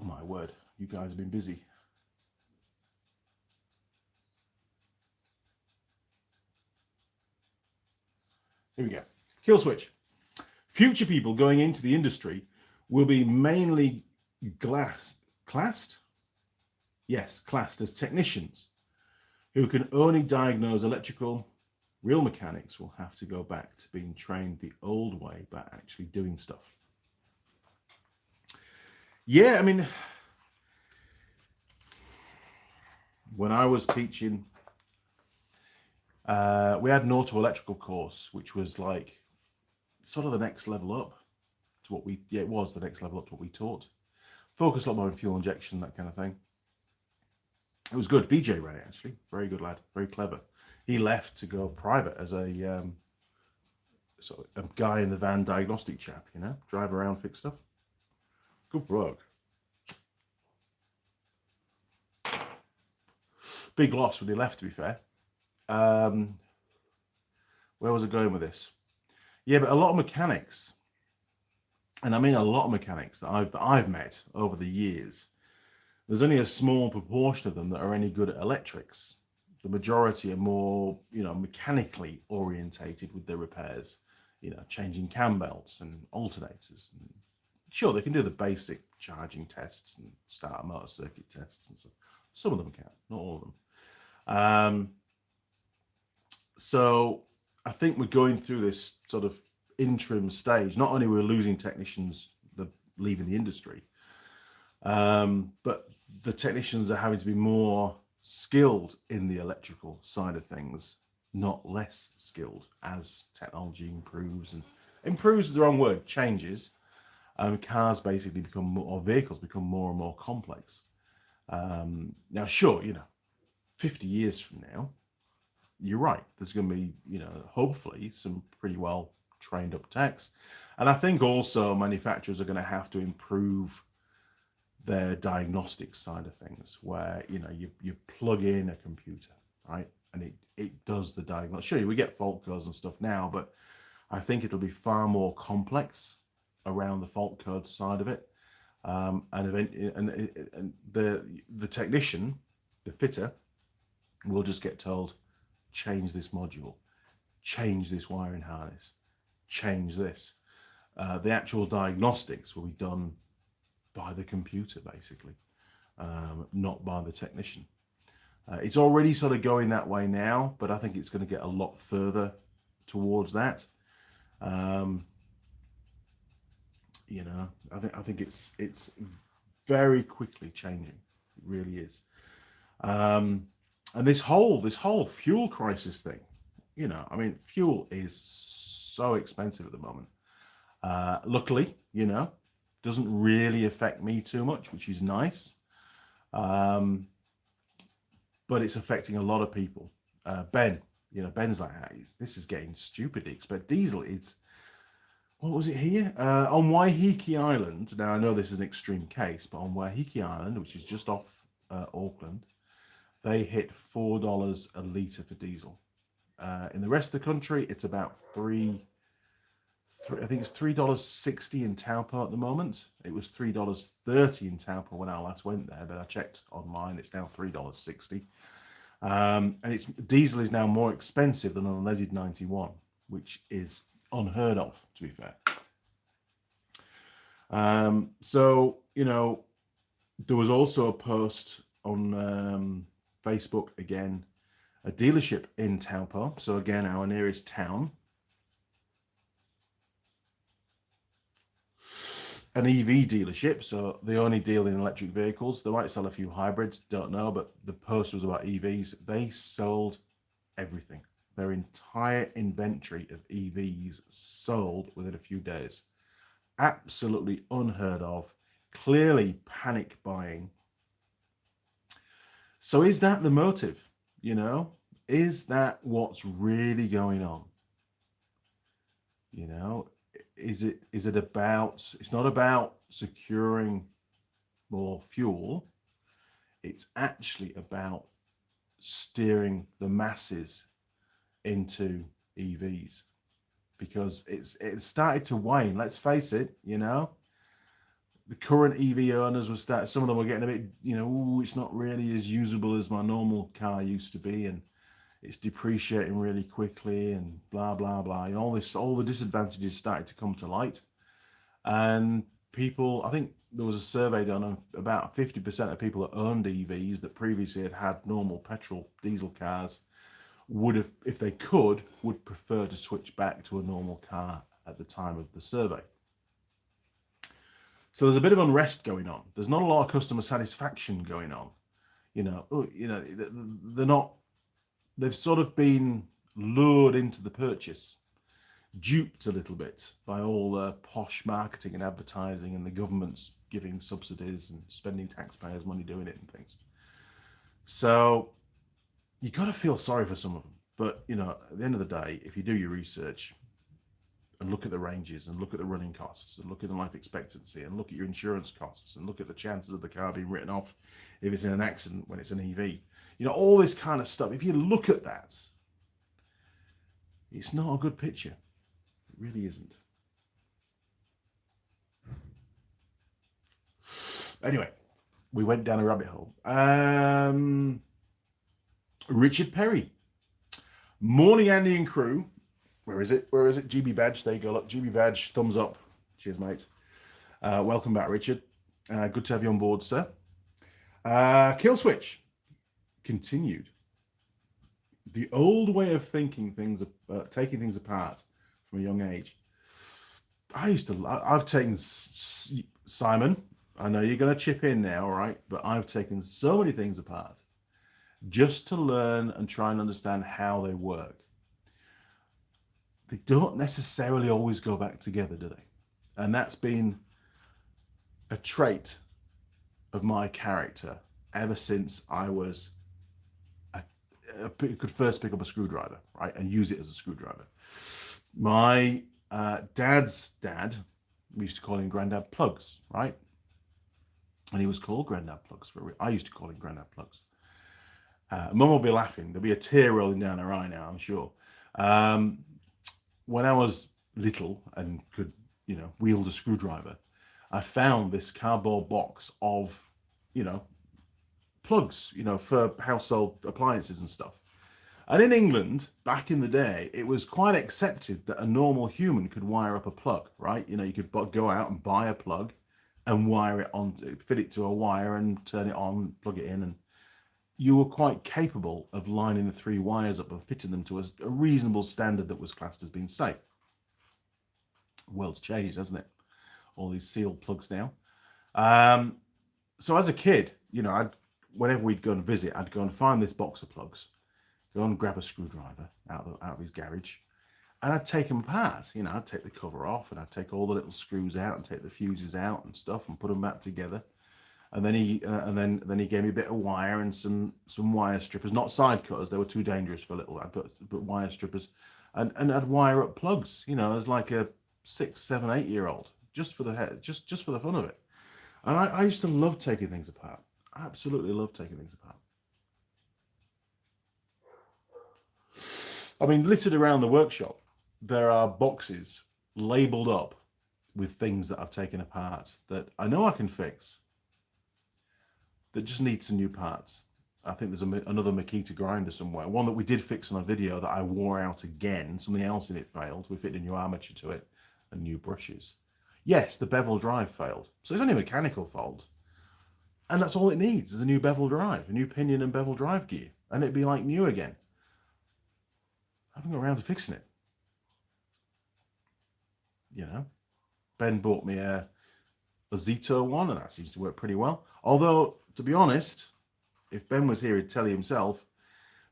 my word. You guys have been busy. Here we go. Kill switch. Future people going into the industry will be mainly classed? Yes, classed as technicians who can only diagnose electrical. Real mechanics will have to go back to being trained the old way by actually doing stuff. Yeah, I mean, when I was teaching, we had an auto electrical course, which was like sort of the next level up to what it was the next level up to what we taught. Focused a lot more on fuel injection, that kind of thing. It was good. VJ ran it, actually. Very good lad. Very clever. He left to go private as a sort of a guy in the van diagnostic chap, you know, drive around, fix stuff. Good work. Big loss when he left, to be fair. Where was I going with this? Yeah, but a lot of mechanics, and I mean a lot of mechanics that I've met over the years, there's only a small proportion of them that are any good at electrics. The majority are more, you know, mechanically orientated with their repairs, you know, changing cam belts and alternators. And sure, they can do the basic charging tests and start motor circuit tests and stuff. Some of them can, not all of them. So I think we're going through this sort of interim stage. Not only we're losing technicians that leaving the industry, but the technicians are having to be more skilled in the electrical side of things, not less skilled as technology improves. And improves is the wrong word, changes. Cars basically become more, or vehicles become more and more complex. Now, sure, you know, 50 years from now, you're right. There's going to be, you know, hopefully some pretty well trained up techs. And I think also manufacturers are going to have to improve their diagnostic side of things, where, you know, you plug in a computer, right? And it does the diagnosis. Sure, we get fault codes and stuff now, but I think it'll be far more complex around the fault code side of it. And the technician, the fitter, will just get told, change this module, change this wiring harness, change this. The actual diagnostics will be done by the computer, basically, not by the technician. It's already sort of going that way now, but I think it's going to get a lot further towards that. You know, I think it's very quickly changing. It really is. And this whole fuel crisis thing, you know, I mean, fuel is so expensive at the moment. Luckily, you know, doesn't really affect me too much, which is nice. But it's affecting a lot of people. Ben, you know, Ben's like, this is getting stupidly expensive. Diesel is, what was it here? On Waiheke Island, now I know this is an extreme case, but on Waiheke Island, which is just off Auckland, they hit $4 a litre for diesel. In the rest of the country, it's about I think it's $3.60 in Taupo at the moment. It was $3.30 in Taupo when I last went there, but I checked online, it's now $3.60. And diesel is now more expensive than an unleaded 91, which is unheard of, to be fair. So, you know, there was also a post on Facebook again, a dealership in Taupo. So again, our nearest town. An EV dealership, so they only deal in electric vehicles. They might sell a few hybrids, don't know, but the post was about EVs. They sold everything. Their entire inventory of EVs sold within a few days. Absolutely unheard of. Clearly panic buying. So is that the motive? You know, is that what's really going on? You know, is it about, it's not about securing more fuel. It's actually about steering the masses into EVs, because it's started to wane. Let's face it, you know, the current EV owners some of them were getting a bit, you know, it's not really as usable as my normal car used to be, and it's depreciating really quickly, and blah blah blah. And all the disadvantages started to come to light, and people, I think there was a survey done of about 50% of people that owned EVs that previously had normal petrol diesel cars would have, if they could, would prefer to switch back to a normal car at the time of the survey. So there's a bit of unrest going on. There's not a lot of customer satisfaction going on. You know, they're not. They've sort of been lured into the purchase, duped a little bit by all the posh marketing and advertising, and the government's giving subsidies and spending taxpayers' money doing it and things. So you got to feel sorry for some of them. But, you know, at the end of the day, if you do your research and look at the ranges and look at the running costs and look at the life expectancy and look at your insurance costs and look at the chances of the car being written off if it's in an accident when it's an EV, you know, all this kind of stuff, if you look at that, it's not a good picture. It really isn't. Anyway, we went down a rabbit hole. Richard Perry. Morning, Andy and crew. Where is it? Where is it? GB badge. There you go. Look, GB badge. Thumbs up. Cheers, mate. Welcome back, Richard. Good to have you on board, sir. Kill switch. Continued. The old way of thinking things, taking things apart from a young age. I've taken, Simon, I know you're going to chip in now, right? But I've taken so many things apart just to learn and try and understand how they work. They don't necessarily always go back together, do they? And that's been a trait of my character ever since I was could first pick up a screwdriver, right, and use it as a screwdriver. My dad's dad, we used to call him Grandad Plugs, right? And he was called Grandad Plugs. I used to call him Grandad Plugs. Mum will be laughing. There'll be a tear rolling down her eye now, I'm sure. When I was little and could, you know, wield a screwdriver, I found this cardboard box of, you know, plugs, you know, for household appliances and stuff. And in England, back in the day, it was quite accepted that a normal human could wire up a plug, right? You know, you could go out and buy a plug and wire it on, fit it to a wire and turn it on, plug it in, and you were quite capable of lining the 3 wires up and fitting them to a reasonable standard that was classed as being safe. The world's changed, hasn't it? All these sealed plugs now. So as a kid, you know, whenever we'd go and visit, I'd go and find this box of plugs, go and grab a screwdriver out of his garage, and I'd take them apart. You know, I'd take the cover off and I'd take all the little screws out and take the fuses out and stuff and put them back together. And then he gave me a bit of wire and some wire strippers, not side cutters. They were too dangerous for little. I'd put wire strippers, and I'd wire up plugs. You know, as like a 6, 7, 8-year-old, just for the head, just for the fun of it. And I used to love taking things apart. I absolutely love taking things apart. I mean, littered around the workshop, there are boxes labeled up with things that I've taken apart that I know I can fix, that just need some new parts. I think there's another Makita grinder somewhere, one that we did fix on a video that I wore out again. Something else in it failed. We fitted a new armature to it and new brushes. Yes, the bevel drive failed. So it's only a mechanical fault. And that's all it needs is a new bevel drive, a new pinion and bevel drive gear. And it'd be like new again. I haven't got around to fixing it. You know, Ben bought me a Zito one, and that seems to work pretty well. Although, to be honest, if Ben was here, he'd tell you himself,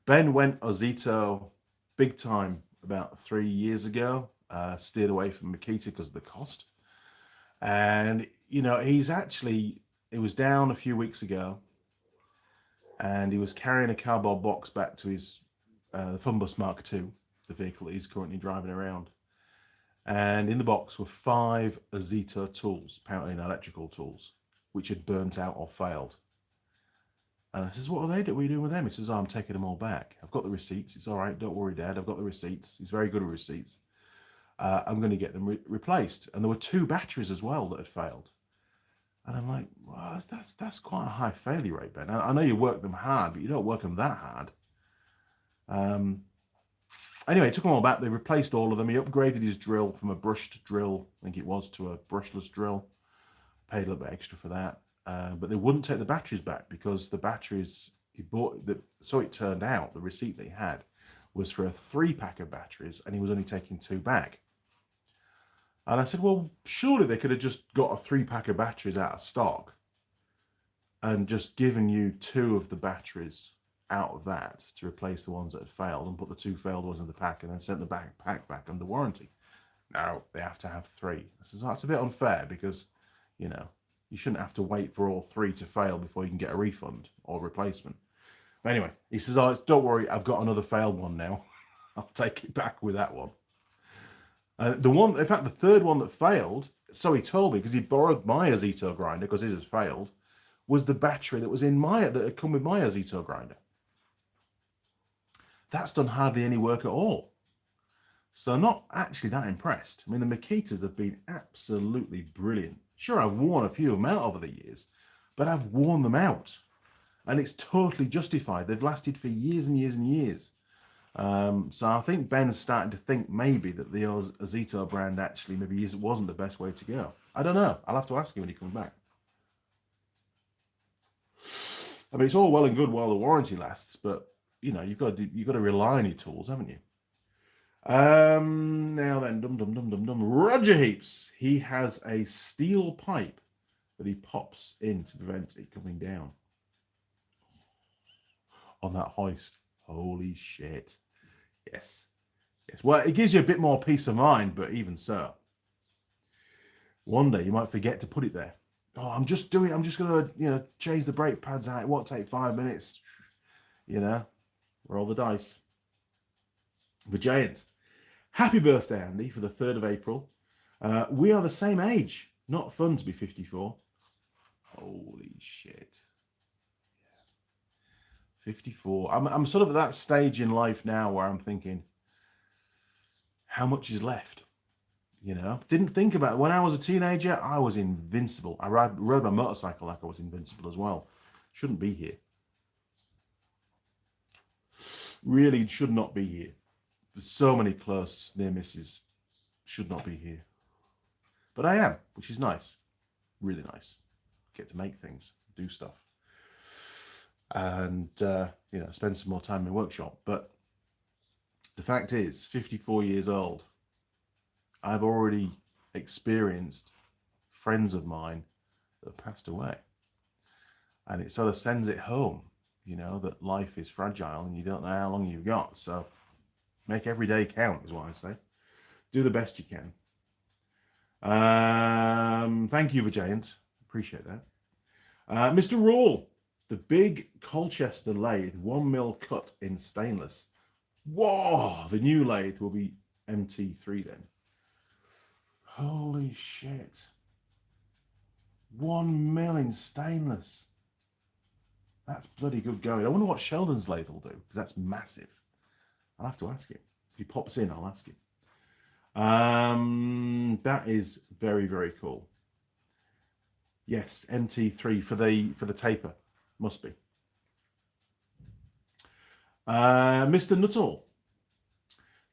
Ben went Ozito big time about 3 years ago, steered away from Makita because of the cost. And, you know, it was down a few weeks ago, and he was carrying a cardboard box back to his the Funbus Mark II, the vehicle that he's currently driving around. And in the box were 5 Ozito tools, apparently electrical tools, which had burnt out or failed. And I says, what are you doing with them? He says, I'm taking them all back. I've got the receipts. It's all right. Don't worry, Dad. I've got the receipts. He's very good at receipts. I'm going to get them replaced. And there were 2 batteries as well that had failed. And I'm like, well, that's quite a high failure rate, Ben. I know you work them hard, but you don't work them that hard. Anyway, took them all back. They replaced all of them. He upgraded his drill from a brushed drill, I think it was, to a brushless drill. Paid a little bit extra for that. But they wouldn't take the batteries back because the batteries he bought, so it turned out the receipt that he had was for a 3-pack of batteries, and he was only taking 2 back. And I said, well, surely they could have just got a 3-pack of batteries out of stock and just given you 2 of the batteries out of that to replace the ones that had failed and put the 2 failed ones in the pack and then sent the pack back under warranty. No, they have to have 3. I said, that's a bit unfair because, you know, you shouldn't have to wait for all 3 to fail before you can get a refund or replacement. But anyway, he says, oh, don't worry, I've got another failed one now. I'll take it back with that one. In fact, the third one that failed, so he told me, because he borrowed my Azito grinder, because his has failed, was the battery that was in that had come with my Azito grinder. That's done hardly any work at all. So not actually that impressed. I mean, the Makitas have been absolutely brilliant. Sure, I've worn a few of them out over the years, but I've worn them out. And it's totally justified. They've lasted for years and years and years. So I think Ben's starting to think maybe that the Azito brand actually maybe wasn't the best way to go. I don't know. I'll have to ask him when he comes back. I mean, it's all well and good while the warranty lasts, but you know, you've got to rely on your tools, haven't you? Now then, Roger Heaps. He has a steel pipe that he pops in to prevent it coming down on that hoist. Holy shit. Yes. Well, it gives you a bit more peace of mind, but even so, one day you might forget to put it there. Oh, I'm just going to, change the brake pads out. It won't take 5 minutes. Roll the dice. The Giant. Happy birthday, Andy, for the 3rd of April. We are the same age. Not fun to be 54. Holy shit. 54. I'm sort of at that stage in life now where I'm thinking, how much is left? Didn't think about it. When I was a teenager, I was invincible. I rode my motorcycle like I was invincible as well. Shouldn't be here. Really should not be here. There's so many close near misses. Should not be here. But I am, which is nice. Really nice. Get to make things, do stuff. And, spend some more time in the workshop. But the fact is, 54 years old, I've already experienced friends of mine that have passed away. And it sort of sends it home, that life is fragile and you don't know how long you've got. So make every day count is what I say. Do the best you can. Thank you, Vijayant. Appreciate that. Mr. Rule, the big Colchester lathe, 1mm cut in stainless. Whoa, the new lathe will be MT3 then. Holy shit. 1mm in stainless. That's bloody good going. I wonder what Sheldon's lathe will do, because that's massive. I'll have to ask him. If he pops in, I'll ask him. That is very, very cool. Yes, MT3 for the taper. Must be. Mr. Nuttall.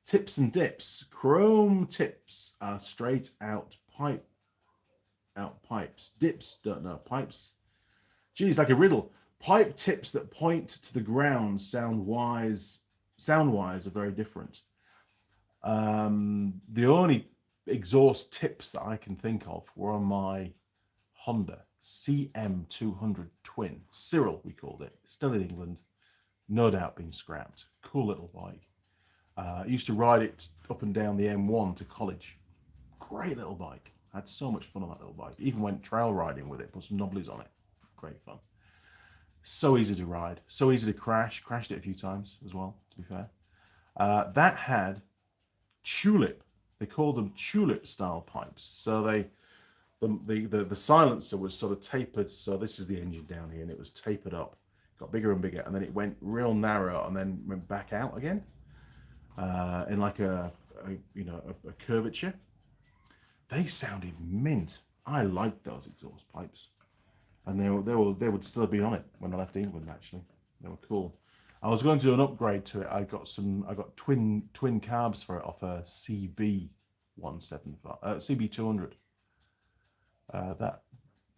Tips and dips. Chrome tips are straight out pipes. Dips, don't know. Pipes. Geez, like a riddle. Pipe tips that point to the ground sound-wise are very different. The only exhaust tips that I can think of were on my Honda CM200 Twin. Cyril, we called it. Still in England. No doubt been scrapped. Cool little bike. I used to ride it up and down the M1 to college. Great little bike. I had so much fun on that little bike. Even went trail riding with it. Put some knobblies on it. Great fun. So easy to ride. So easy to crash. Crashed it a few times as well, to be fair. That had tulip. They called them tulip style pipes. So the silencer was sort of tapered. So this is the engine down here, and it was tapered up, got bigger and bigger, and then it went real narrow, and then went back out again in like a curvature. They sounded mint. I liked those exhaust pipes, and they would still have been on it when I left England. Actually, they were cool. I was going to do an upgrade to it. I got twin carbs for it off a CB200. That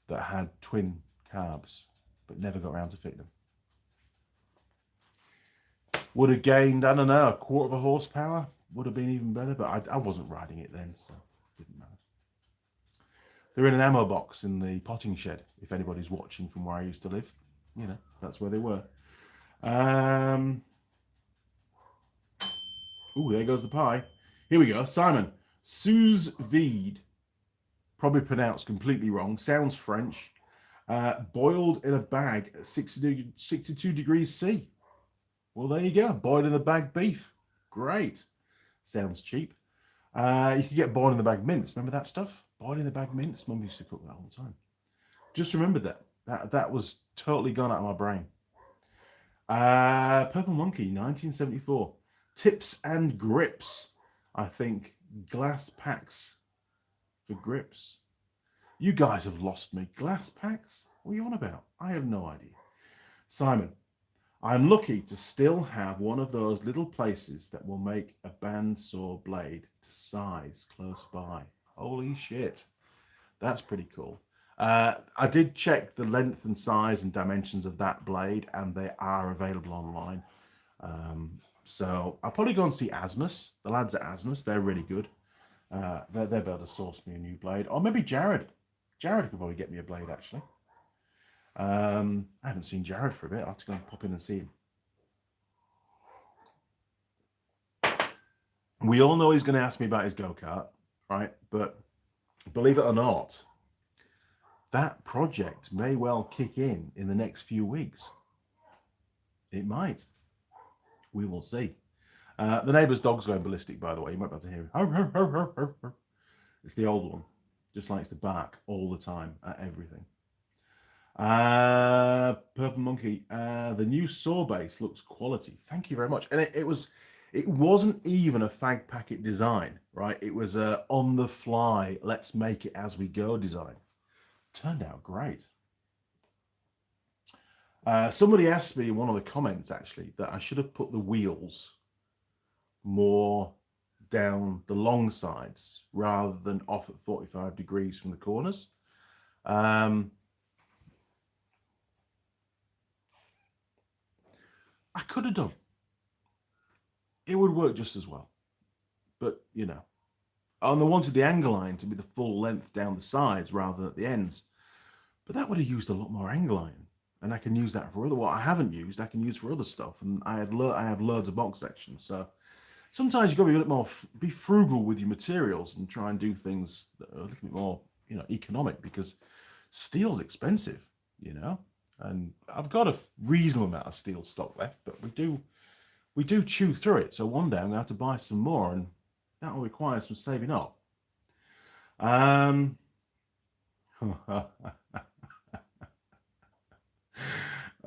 had twin carbs, but never got around to fitting them. Would have gained, I don't know, a quarter of a horsepower. Would have been even better, but I wasn't riding it then, so it didn't matter. They're in an ammo box in the potting shed. If anybody's watching from where I used to live, that's where they were. Ooh, there goes the pie. Here we go. Simon. Sous vide. Probably pronounced completely wrong. Sounds French. Boiled in a bag at 62 degrees C. Well, there you go. Boiled in a bag beef. Great. Sounds cheap. You could get boiled in the bag mince. Remember that stuff? Boiled in the bag mince. Mum used to cook that all the time. Just remembered that. That was totally gone out of my brain. Purple Monkey, 1974. Tips and grips. I think glass packs for grips. You guys have lost me. Glass packs? What are you on about? I have no idea. Simon, I'm lucky to still have one of those little places that will make a bandsaw blade to size close by. Holy shit. That's pretty cool. I did check the length and size and dimensions of that blade, and they are available online. So I'll probably go and see Asmus. The lads at Asmus, they're really good. They'll be able to source me a new blade. Or maybe Jared. Jared could probably get me a blade, actually. I haven't seen Jared for a bit. I'll have to go and pop in and see him. We all know he's going to ask me about his go-kart, right? But believe it or not, that project may well kick in the next few weeks. It might. We will see. The neighbour's dog's going ballistic, by the way. You might be able to hear him. It's the old one. Just likes to bark all the time at everything. Purple Monkey. The new saw base looks quality. Thank you very much. And it wasn't even a fag packet design, right? It was a on the fly, let's make it as we go design. Turned out great. Somebody asked me in one of the comments, actually, that I should have put the wheels more down the long sides rather than off at 45 degrees from the corners. I could have done. It would work just as well. But, you know. And I wanted the angle line to be the full length down the sides rather than at the ends. But that would have used a lot more angle iron. And I can use that for what I haven't used, I can use for other stuff. And I have loads of box sections. So sometimes you've got to be a bit more, be frugal with your materials and try and do things that are a little bit more, you know, economic, because steel's expensive, you know. And I've got a reasonable amount of steel stock left, but we do chew through it. So one day I'm going to have to buy some more, and that will require some saving up.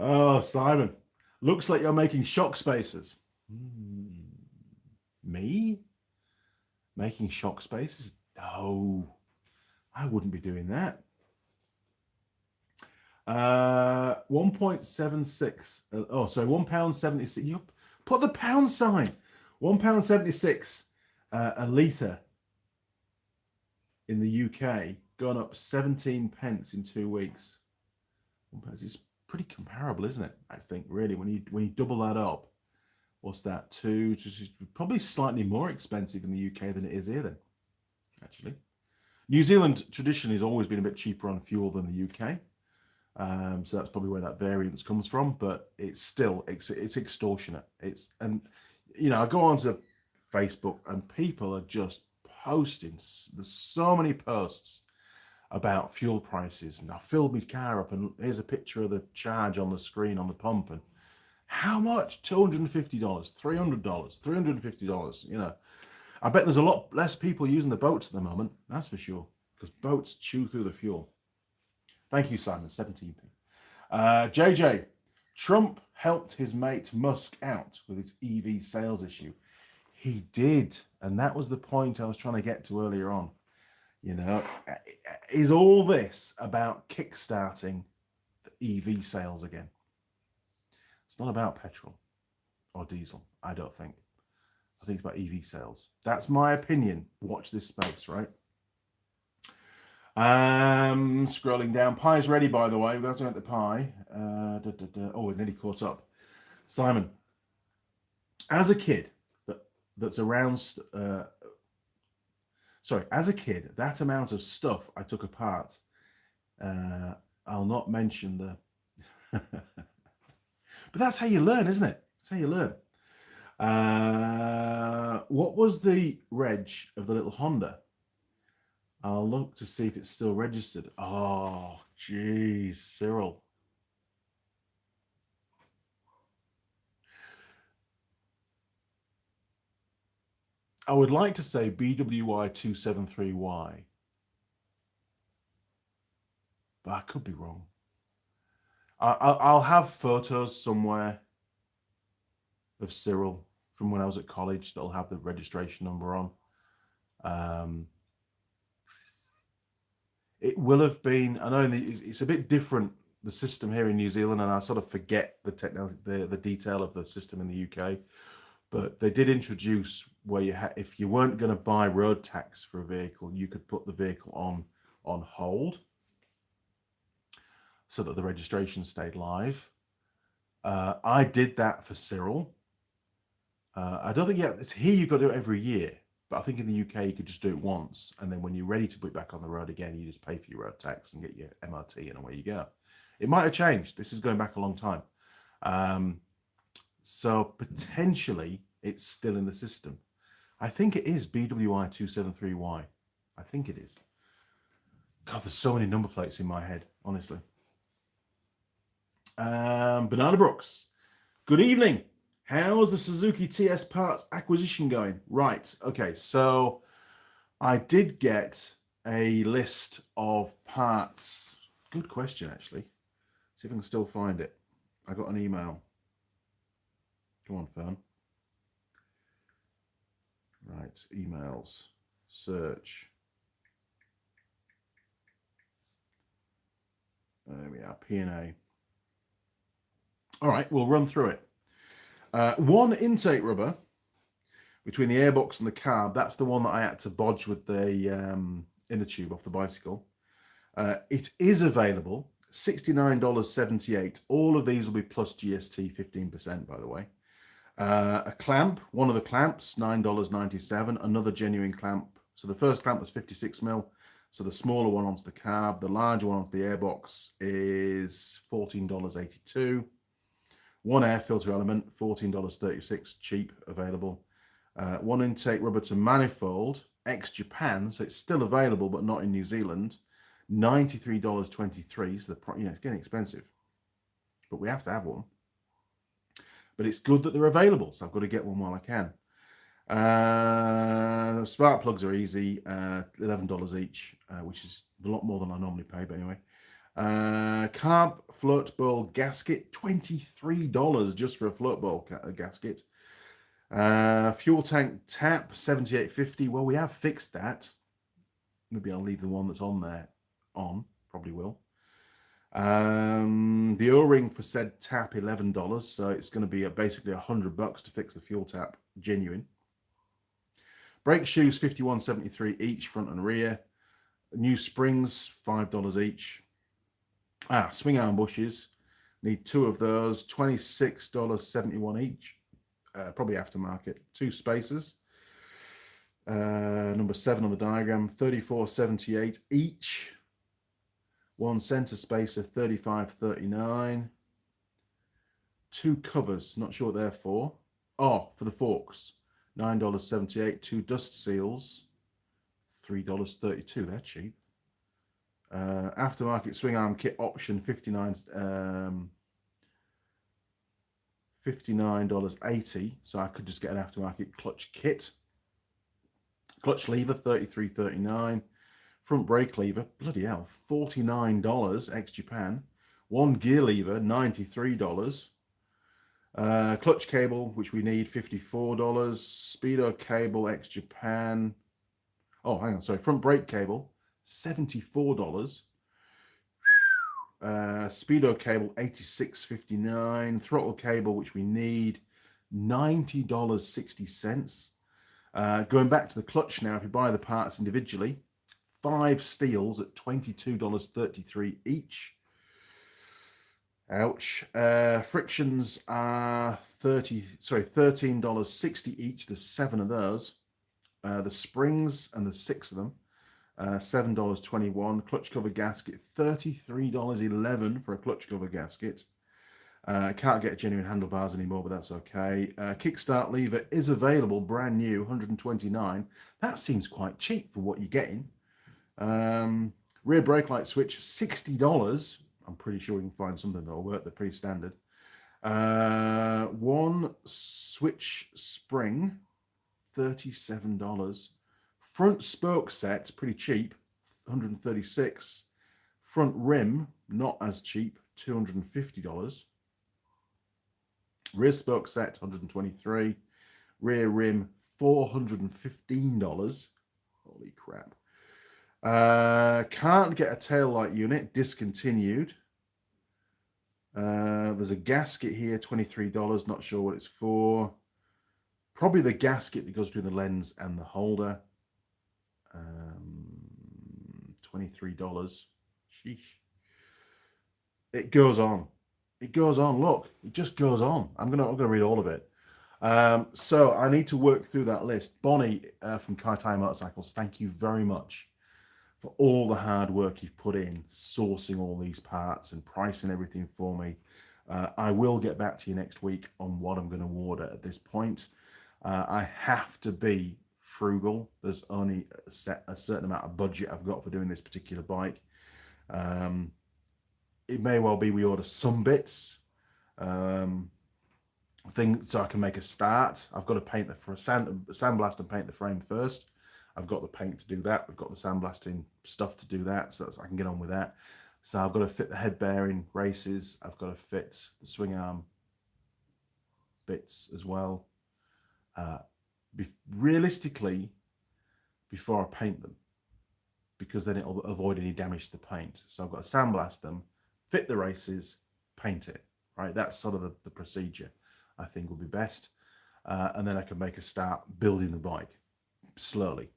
Oh, Simon, looks like you're making shock spacers. Me? Making shock spacers? No, I wouldn't be doing that. 1.76. £1.76. You put the pound sign. £1.76 a litre in the UK, gone up 17 pence in 2 weeks. It's pretty comparable, isn't it? I think, really, when you double that up, what's that? Probably slightly more expensive in the UK than it is here, then. Actually, New Zealand traditionally has always been a bit cheaper on fuel than the UK. So that's probably where that variance comes from, but it's still it's extortionate. And you know, I go onto Facebook and people are just posting. There's so many posts about fuel prices, and I filled my car up, and here's a picture of the charge on the screen on the pump, and how much? $250, $300, $350. You know, I bet there's a lot less people using the boats at the moment. That's for sure, because boats chew through the fuel. Thank you, Simon. 17p. JJ, Trump helped his mate Musk out with his EV sales issue. He did. And that was the point I was trying to get to earlier on. You know, is all this about kickstarting the EV sales again? It's not about petrol or diesel, I don't think. I think it's about EV sales. That's my opinion. Watch this space, right? Scrolling down. Pie's ready, by the way. We're going to have to make the pie. Oh, we're nearly caught up. Simon, as a kid, that's around... as a kid, that amount of stuff I took apart, I'll not mention the... But that's how you learn, isn't it? That's how you learn. What was the reg of the little Honda? I'll look to see if it's still registered. Oh, geez, Cyril. I would like to say BWY273Y, but I could be wrong. I'll have photos somewhere of Cyril from when I was at college that'll have the registration number on. It will have been, I know it's a bit different, the system here in New Zealand, and I sort of forget the technology, the detail of the system in the UK, but they did introduce where if you weren't going to buy road tax for a vehicle, you could put the vehicle on hold so that the registration stayed live. I did that for Cyril. I don't think it's here you've got to do it every year, but I think in the UK you could just do it once, and then when you're ready to put it back on the road again, you just pay for your road tax and get your MOT, and away you go. It might have changed. This is going back a long time. So potentially it's still in the system. I think it is BWI273Y. I think it is. God, there's so many number plates in my head, honestly. Banana Brooks. Good evening. How's the Suzuki TS parts acquisition going? Right. Okay. So I did get a list of parts. Good question, actually. See if I can still find it. I got an email. Come on, phone. Right. Emails. Search. There we are. P&A. All right. We'll run through it. One intake rubber between the airbox and the carb. That's the one that I had to bodge with the inner tube off the bicycle. It is available, $69.78. All of these will be plus GST 15%, by the way. A clamp, one of the clamps, $9.97. Another genuine clamp. So the first clamp was 56mm. So the smaller one onto the carb. The larger one onto the airbox is $14.82. One air filter element, $14.36, cheap, available. One intake rubber to manifold, ex-Japan, so it's still available, but not in New Zealand, $93.23, so it's getting expensive. But we have to have one. But it's good that they're available, so I've got to get one while I can. Spark plugs are easy, $11 each, which is a lot more than I normally pay, but anyway. Carb float bowl gasket, $23 just for a float bowl gasket. Fuel tank tap, $78.50. Well, we have fixed that. Maybe I'll leave the one that's on there on. Probably will. The O-ring for said tap, $11. So it's going to be basically $100 to fix the fuel tap, genuine. Brake shoes, $51.73 each, front and rear. New springs, $5 each. Swing arm bushes, need two of those, $26.71 each, probably aftermarket. Two spacers, number 7 on the diagram, $34.78 each. One center spacer, $35.39. Two covers, not sure what they're for. For the forks, $9.78. Two dust seals, $3.32. They're cheap. Aftermarket swing arm kit option, $59.80. So I could just get an aftermarket clutch kit. Clutch lever, $33.39. Front brake lever, bloody hell, $49 ex-Japan. One gear lever, $93. Clutch cable, which we need, $54. Speedo cable ex-Japan. Front brake cable, $74. Speedo cable, $86.59. Throttle cable, which we need, $90.60. Going back to the clutch now, if you buy the parts individually, 5 steels at $22.33 each. Ouch. Frictions are $13.60 each. There's 7 of those. The springs, and there's 6 of them, $7.21. Clutch cover gasket, $33.11 for a clutch cover gasket. Can't get genuine handlebars anymore, but that's okay. Kickstart lever is available, brand new, $129. That seems quite cheap for what you're getting. Rear brake light switch, $60. I'm pretty sure we can find something that'll work. They're pretty standard. One switch spring, $37. Front spoke set, pretty cheap, $136. Front rim, not as cheap, $250. Rear spoke set, $123. Rear rim, $415. Holy crap. Can't get a tail light unit, discontinued. There's a gasket here, $23. Not sure what it's for. Probably the gasket that goes between the lens and the holder. $23. Sheesh. It goes on. It goes on. Look, it just goes on. I'm gonna read all of it. So I need to work through that list. Bonnie from Kaitai Motorcycles, thank you very much for all the hard work you've put in sourcing all these parts and pricing everything for me. I will get back to you next week on what I'm going to order at this point. I have to be frugal. There's only a certain amount of budget I've got for doing this particular bike. It may well be we order some bits, things so I can make a start. I've got to paint sandblast and paint the frame first. I've got the paint to do that. We've got the sandblasting stuff to do that, so I can get on with that. So I've got to fit the head bearing races. I've got to fit the swing arm bits as well. Realistically, before I paint them, because then it'll avoid any damage to the paint. So I've got to sandblast them, fit the races, paint it. Right, that's sort of the procedure I think would be best. And then I can make a start building the bike slowly.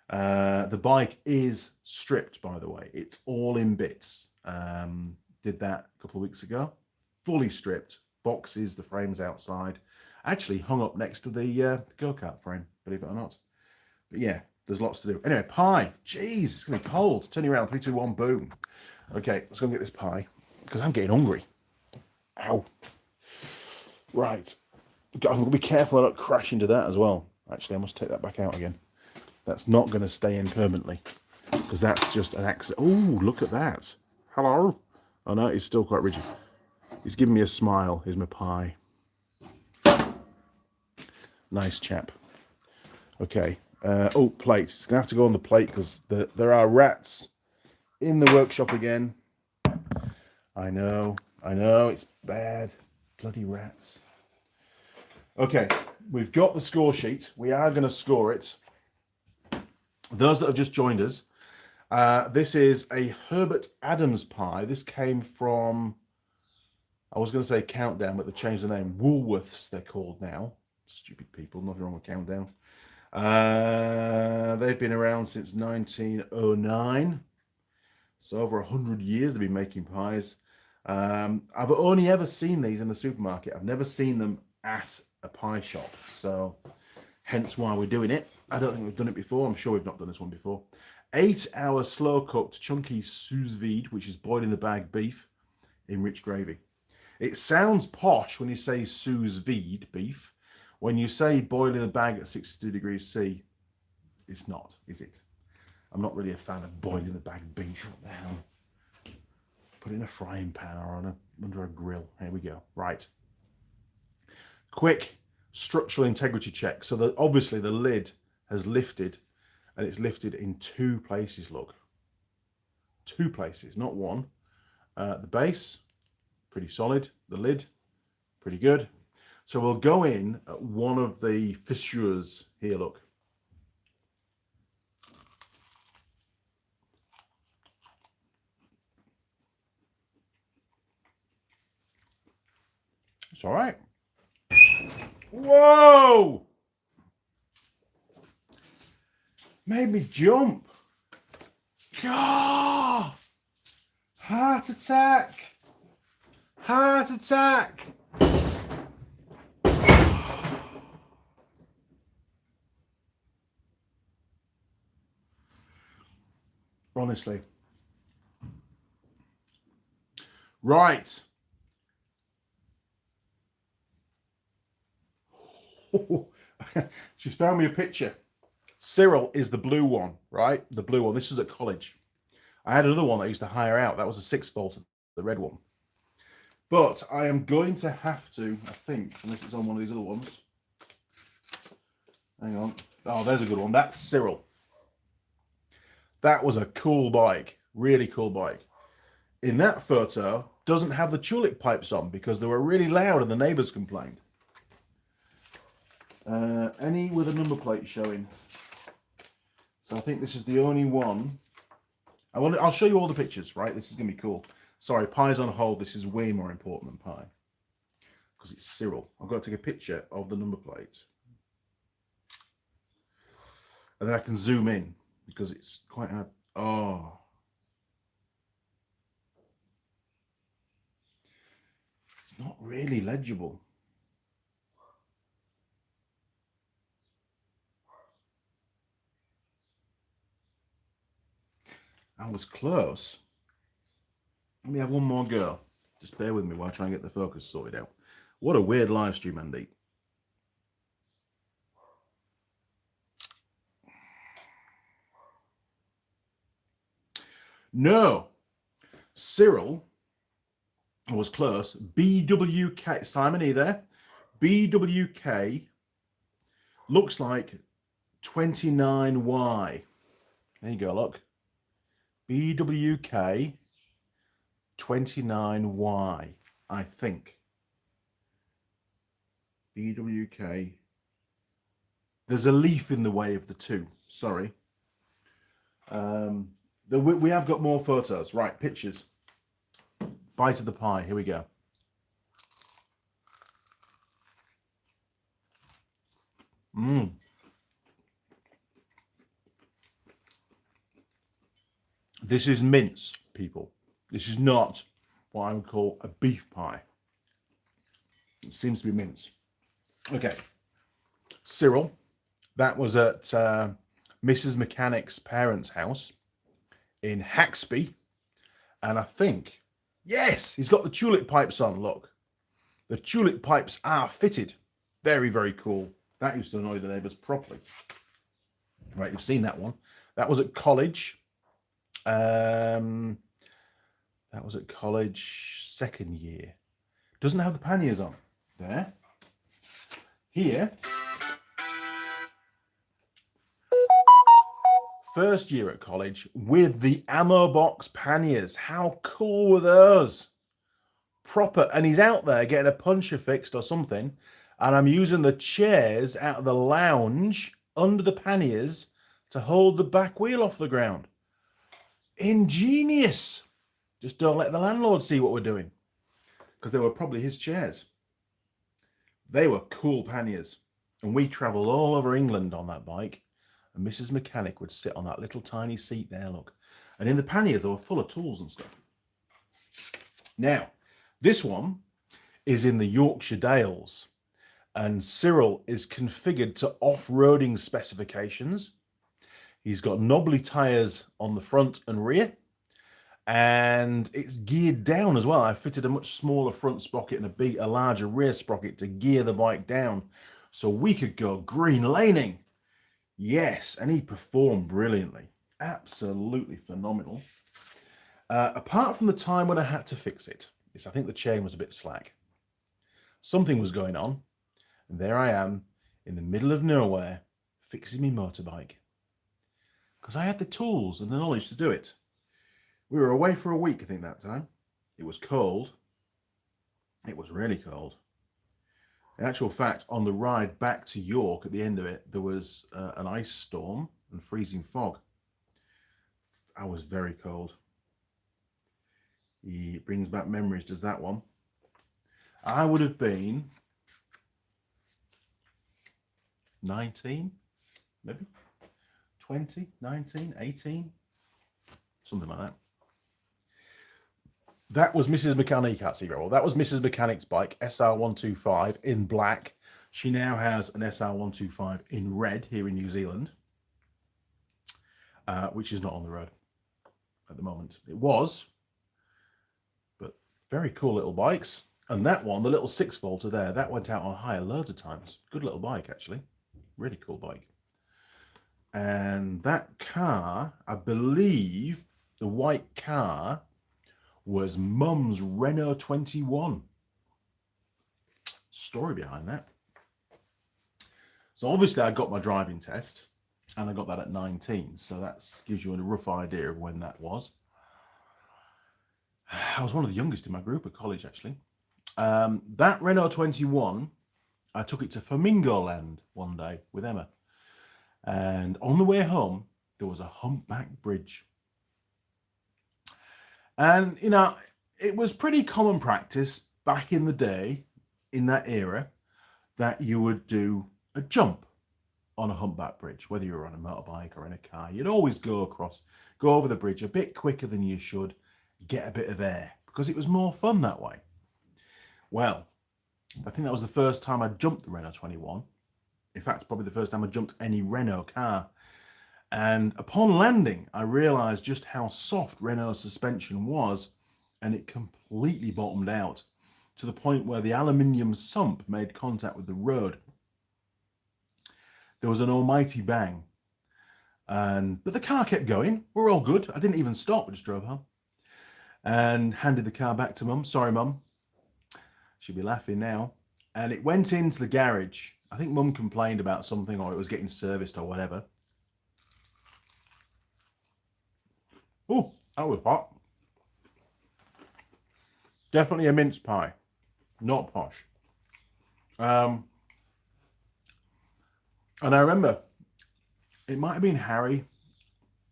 The bike is stripped, by the way. It's all in bits. Did that a couple of weeks ago. Fully stripped. Boxes, the frame's outside. Actually hung up next to the go-kart frame, believe it or not. But yeah, there's lots to do. Anyway, pie. Jeez, it's going to be cold. Turn you around. 3, 2, 1, boom. Okay, let's go and get this pie because I'm getting hungry. Ow. Right. I'm going to be careful I don't crash into that as well. Actually, I must take that back out again. That's not going to stay in permanently because that's just an accident. Oh, look at that. Hello. Oh, no, it's still quite rigid. He's giving me a smile. Here's my pie. Nice chap. Okay. Oh, plate. It's going to have to go on the plate because there are rats in the workshop again. I know. It's bad. Bloody rats. Okay. We've got the score sheet. We are going to score it. Those that have just joined us, this is a Herbert Adams pie. This came from, I was going to say Countdown, but they changed the name. Woolworths, they're called now. Stupid people, nothing wrong with Countdown. They've been around since 1909. So over 100 years they've been making pies. I've only ever seen these in the supermarket. I've never seen them at a pie shop. So hence why we're doing it. I don't think we've done it before. I'm sure we've not done this one before. 8-hour slow cooked chunky sous vide, which is boiled in the bag beef in rich gravy. It sounds posh when you say sous vide beef. When you say boil in the bag at 62 degrees C, it's not, is it? I'm not really a fan of boiling the bag beef. What the hell? Put it in a frying pan or under a grill. Here we go. Right. Quick structural integrity check. So obviously the lid has lifted, and it's lifted in 2 places. Look, 2 places, not one. The base, pretty solid. The lid, pretty good. So we'll go in at one of the fissures here. Look. It's all right. Whoa! Made me jump. God! Heart attack! Heart attack! Honestly. Right. She's found me a picture. Cyril is the blue one, right? The blue one. This was at college. I had another one that I used to hire out. That was a 6-volt, the red one. But I am going to have to, I think, unless it's on one of these other ones. Hang on. Oh, there's a good one. That's Cyril. That was a cool bike. Really cool bike. In that photo, doesn't have the tulip pipes on because they were really loud and the neighbours complained. Any with a number plate showing. So I think this is the only one. I'll show you all the pictures, right? This is going to be cool. Sorry, pie's on hold. This is way more important than pie. Because it's Cyril. I've got to take a picture of the number plate. And then I can zoom in because it's quite hard. Oh. It's not really legible. I was close. Let me have one more go. Just bear with me while I try and get the focus sorted out. What a weird live stream, Andy. No. Cyril was close. BWK. Simon, are you there? BWK looks like 29Y. There you go, look. BWK 29Y, I think. BWK. There's a leaf in the way of the two. Sorry. We have got more photos. Right, pictures. Bite of the pie. Here we go. This is mince, people. This is not what I would call a beef pie. It seems to be mince. Okay. Cyril. That was at Mrs. Mechanic's parents' house in Haxby. And I think, yes, he's got the tulip pipes on, look. The tulip pipes are fitted. Very, very cool. That used to annoy the neighbours properly. Right, you've seen that one. That was at college. That was at college second year. Doesn't have the panniers on. There. Here. First year at college with the ammo box panniers. How cool were those? Proper. And he's out there getting a puncher fixed or something. And I'm using the chairs out of the lounge under the panniers to hold the back wheel off the ground. Ingenious. Just don't let the landlord see what we're doing. Because they were probably his chairs. They were cool panniers. And we travelled all over England on that bike. And Mrs. Mechanic would sit on that little tiny seat there, look. And in the panniers, they were full of tools and stuff. Now, this one is in the Yorkshire Dales. And Cyril is configured to off-roading specifications. He's got knobbly tyres on the front and rear. And it's geared down as well. I fitted a much smaller front sprocket and a larger rear sprocket to gear the bike down. So we could go green laning. Yes, and he performed brilliantly. Absolutely phenomenal. Apart from the time when I had to fix it, I think the chain was a bit slack. Something was going on, and there I am in the middle of nowhere fixing my motorbike. Because I had the tools and the knowledge to do it. We were away for a week, I think, that time. It was cold. It was really cold. In actual fact, on the ride back to York, at the end of it, there was an ice storm and freezing fog. I was very cold. He brings back memories, does that one. I would have been 19, maybe 20, 19, 18, something like that. That was Mrs. Mechanic, can't see very well. That was Mrs. Mechanic's bike, SR125 in black. She now has an SR125 in red here in New Zealand, which is not on the road at the moment. It was, but very cool little bikes. And that one, the little 6-volter there, that went out on hire loads of times. Good little bike, actually. Really cool bike. And that car, I believe, the white car was Mum's Renault 21. Story behind that. So obviously I got my driving test, and I got that at 19. So that gives you a rough idea of when that was. I was one of the youngest in my group at college, actually. That Renault 21, I took it to Flamingo Land one day with Emma. And on the way home, there was a humpback bridge. And, you know, it was pretty common practice back in the day, in that era, that you would do a jump on a humpback bridge, whether you were on a motorbike or in a car. You'd always go over the bridge a bit quicker than you should, get a bit of air, because it was more fun that way. Well, I think that was the first time I jumped the Renault 21. In fact, probably the first time I jumped any Renault car. And upon landing, I realized just how soft Renault's suspension was, and it completely bottomed out to the point where the aluminium sump made contact with the road. There was an almighty bang. But the car kept going. We're all good. I didn't even stop. I just drove home and handed the car back to Mum. Sorry, Mum. She'll be laughing now. And it went into the garage. I think Mum complained about something, or it was getting serviced or whatever. Oh, that was hot. Definitely a mince pie. Not posh. And I remember it might have been Harry.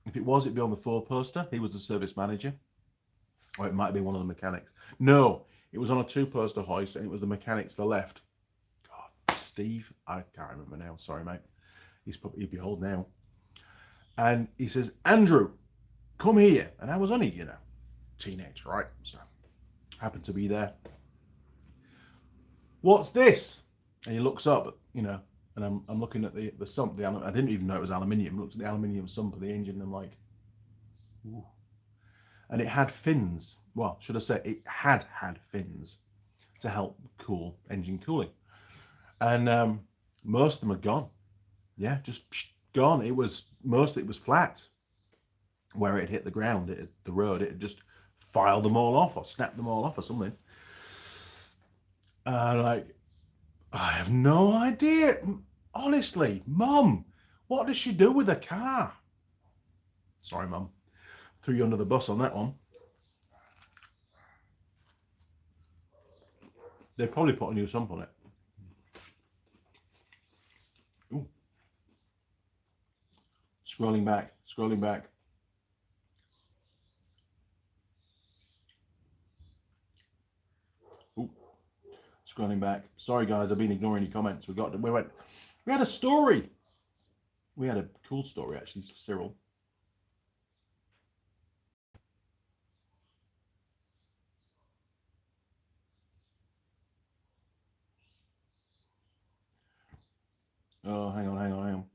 If it was, it'd be on the 4-poster. He was the service manager. Or it might have been one of the mechanics. No, it was on a 2-poster hoist, and it was the mechanic to the left. God, Steve? I can't remember now. Sorry, mate. He'd be old now. And he says, Andrew, come here. And I was only, teenage, right? So, happened to be there. What's this? And he looks up, and I'm looking at the sump. I didn't even know it was aluminium. I looked at the aluminium sump of the engine, and I'm like, ooh. And it had fins. Well, should I say it had fins to help cool engine cooling. And most of them had gone. Yeah, just gone. Most of it was flat. Where it hit the ground, the road, it had just filed them all off or snapped them all off or something. I have no idea. Honestly, Mum, what does she do with a car? Sorry, Mum. Threw you under the bus on that one. They probably put a new sump on it. Ooh. Scrolling back. Ooh. Scrolling back. Sorry, guys, I've been ignoring your comments. We had a story. We had a cool story, actually, Cyril. Oh, hang on.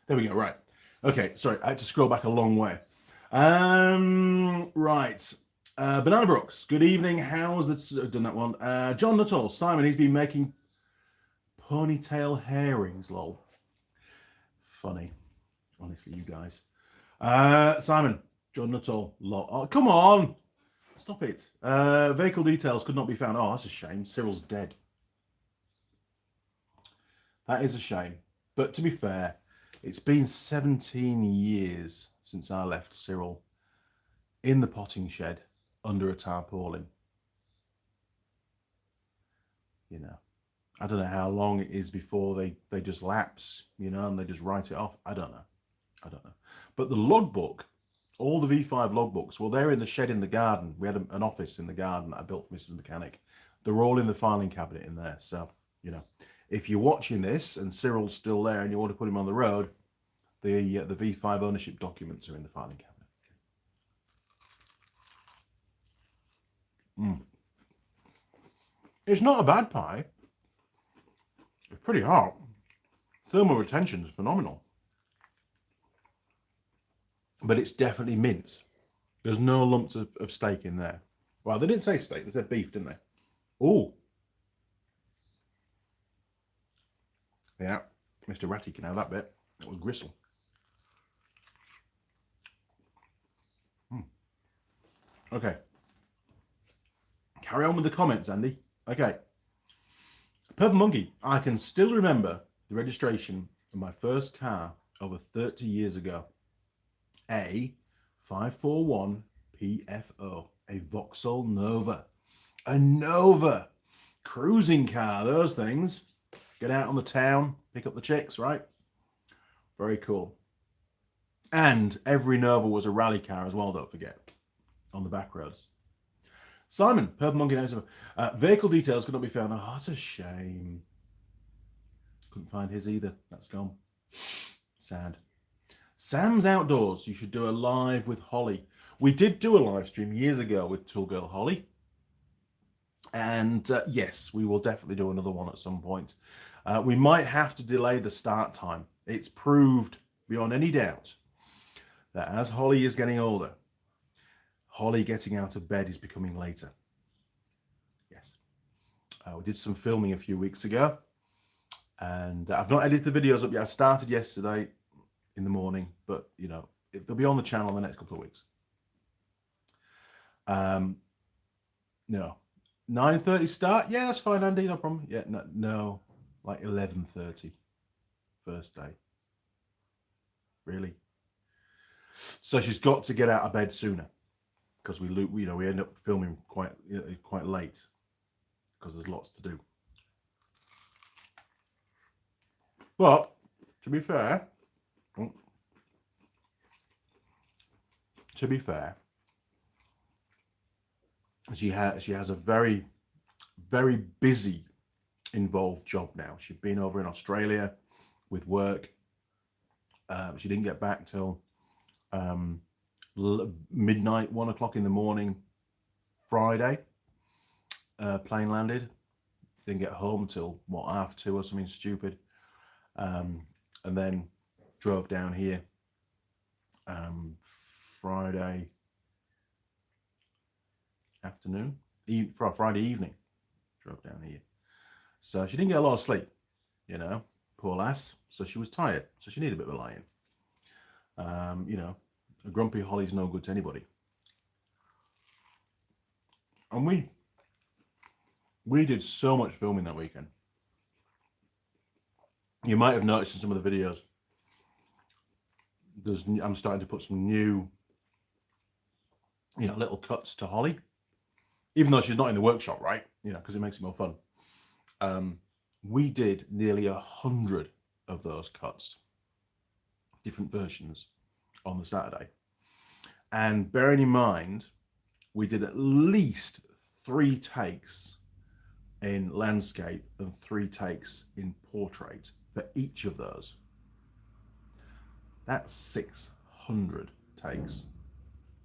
There we go, right. Okay, sorry, I had to scroll back a long way. Right. Banana Brooks, good evening. How's that? Done that one. John Nuttall, Simon, he's been making ponytail hair rings, lol. Funny. Honestly, you guys. Simon, John Nuttall, lol. Oh, come on. Stop it. Vehicle details could not be found. Oh, that's a shame. Cyril's dead. That is a shame. But to be fair, it's been 17 years since I left Cyril in the potting shed under a tarpaulin. I don't know how long it is before they just lapse, and they just write it off. I don't know. But the logbook, all the V5 logbooks, well, they're in the shed in the garden. We had an office in the garden that I built for Mrs. Mechanic. They're all in the filing cabinet in there. So, if you're watching this and Cyril's still there and you want to put him on the road, the V5 ownership documents are in the filing cabinet. It's not a bad pie. It's pretty hot. Thermal retention is phenomenal. But it's definitely mince. There's no lumps of steak in there. Well, they didn't say steak. They said beef, didn't they? Oh. Yeah. Mr. Ratty can have that bit. That was gristle. Okay. Carry on with the comments, Andy. Okay. Purple Monkey. I can still remember the registration of my first car over 30 years ago. A541 PFO. A Vauxhall Nova. A Nova. Cruising car, those things. Get out on the town, pick up the chicks, right? Very cool. And every Nova was a rally car as well, don't forget, on the back roads. Simon, Purple Monkey, vehicle details could not be found. Oh, that's a shame. Couldn't find his either. That's gone. Sad. Sam's Outdoors. You should do a live with Holly. We did do a live stream years ago with Tool Girl Holly. And yes, we will definitely do another one at some point. We might have to delay the start time. It's proved beyond any doubt that as Holly is getting older, Holly getting out of bed is becoming later. Yes. We did some filming a few weeks ago, and I've not edited the videos up yet. I started yesterday in the morning, but you know, they'll be on the channel in the next couple of weeks. No, 9:30 start. Yeah, that's fine, Andy. No problem. Yeah, no, like 11:30 first day. Really? So she's got to get out of bed sooner, because we end up filming quite late because there's lots to do. But to be fair, she has a very, very busy, involved job now. She'd been over in Australia with work. She didn't get back till midnight, 1 o'clock in the morning, Friday. Plane landed. Didn't get home till what, 2:30 or something stupid. And then drove down here Friday afternoon, Friday evening, drove down here. So she didn't get a lot of sleep, you know, poor lass. So she was tired, so she needed a bit of a lie-in. You know, a grumpy Holly's no good to anybody. And we did so much filming that weekend. You might have noticed in some of the videos, I'm starting to put some new, you know, little cuts to Holly, even though she's not in the workshop, right? You know, because it makes it more fun. We did nearly 100 of those cuts, different versions, on the Saturday. And bearing in mind, we did at least 3 takes in landscape and 3 takes in portrait for each of those. That's 600 takes.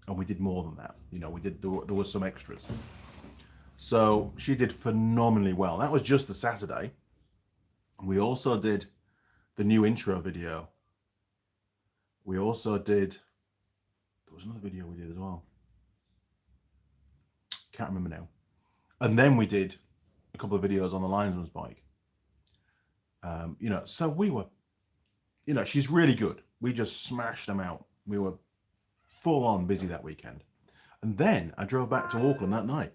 And we did more than that. You know, there was some extras. So she did phenomenally well. That was just the Saturday. We also did the new intro video. We also did, there was another video we did as well. Can't remember now. And then we did a couple of videos on the linesman's bike. You know, so we were, you know, she's really good. We just smashed them out. We were full on busy that weekend. And then I drove back to Auckland that night.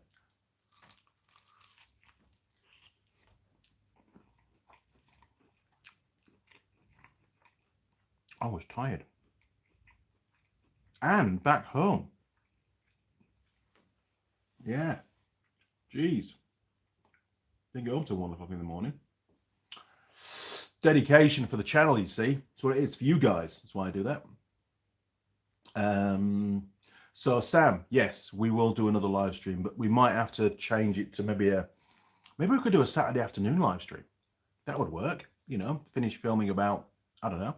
I was tired. And back home. Yeah. Jeez. Didn't go up till 1 o'clock in the morning. Dedication for the channel, you see. That's what it is for you guys. That's why I do that. So Sam, yes, we will do another live stream, but we might have to change it to maybe we could do a Saturday afternoon live stream. That would work. You know, finish filming about, I don't know,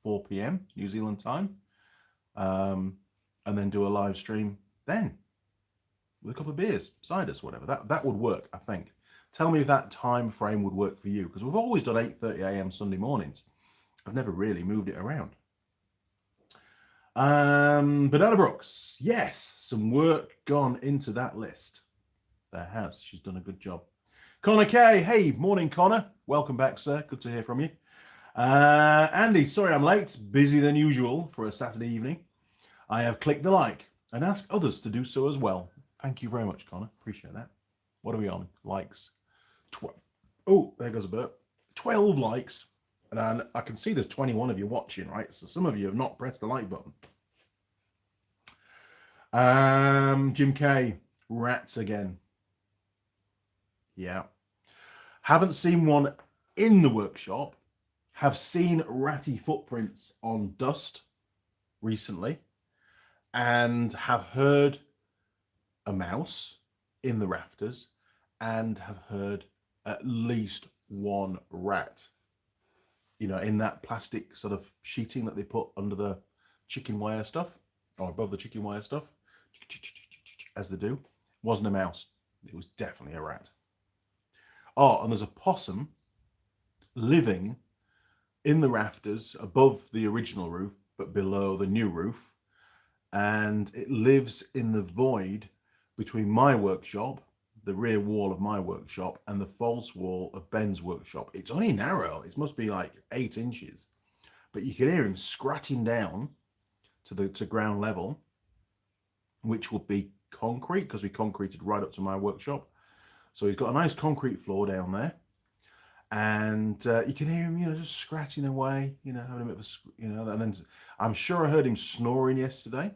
4 p.m. New Zealand time, and then do a live stream then with a couple of beers, ciders, whatever. That would work, I think. Tell me if that time frame would work for you, because we've always done 8:30 a.m. Sunday mornings. I've never really moved it around. Banana Brooks, yes, some work gone into that list. There has. She's done a good job. Connor K, hey, morning Connor. Welcome back, sir. Good to hear from you. Andy, sorry I'm late. Busy than usual for a Saturday evening. I have clicked the like and ask others to do so as well. Thank you very much, Connor. Appreciate that. What are we on? Likes. Oh, there goes a burp. 12 likes. And I can see there's 21 of you watching, right? So some of you have not pressed the like button. Jim K, rats again. Yeah. Haven't seen one in the workshop. Have seen ratty footprints on dust recently. And have heard a mouse in the rafters. And have heard at least one rat. You know, in that plastic sort of sheeting that they put under the chicken wire stuff. Or above the chicken wire stuff. As they do. Wasn't a mouse. It was definitely a rat. Oh, and there's a possum living in the rafters above the original roof, but below the new roof. And it lives in the void between my workshop, the rear wall of my workshop, and the false wall of Ben's workshop. It's only narrow. It must be like 8 inches. But you can hear him scratching down to ground level, which would be concrete, because we concreted right up to my workshop. So he's got a nice concrete floor down there. And you can hear him, you know, just scratching away, you know, having a bit of a, you know, and then I'm sure I heard him snoring yesterday.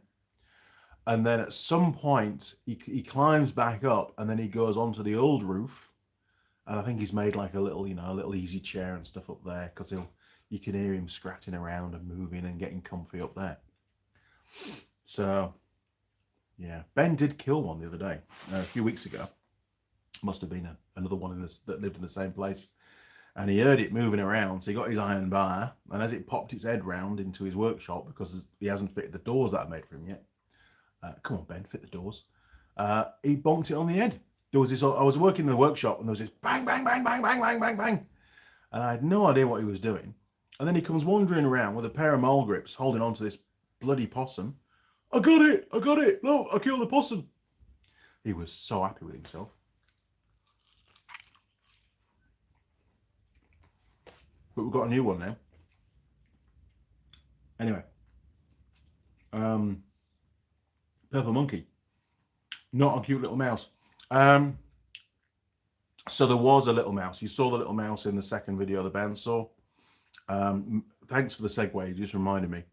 And then at some point he climbs back up and then he goes onto the old roof. And I think he's made like a little, you know, a little easy chair and stuff up there, because you can hear him scratching around and moving and getting comfy up there. So, yeah, Ben did kill one the other day, a few weeks ago. Must have been another one that lived in the same place. And he heard it moving around, so he got his iron bar, and as it popped its head round into his workshop, because he hasn't fitted the doors that I made for him yet. Come on, Ben, fit the doors. He bonked it on the head. There was this. I was working in the workshop, and there was this bang, bang, bang, bang, bang, bang, bang, bang, and I had no idea what he was doing. And then he comes wandering around with a pair of mole grips, holding on to this bloody possum. I got it! I got it! Look, I killed the possum. He was so happy with himself. But we've got a new one now. Anyway. Purple monkey. Not a cute little mouse. So there was a little mouse. You saw the little mouse in the second video the band saw. Thanks for the segue. You just reminded me.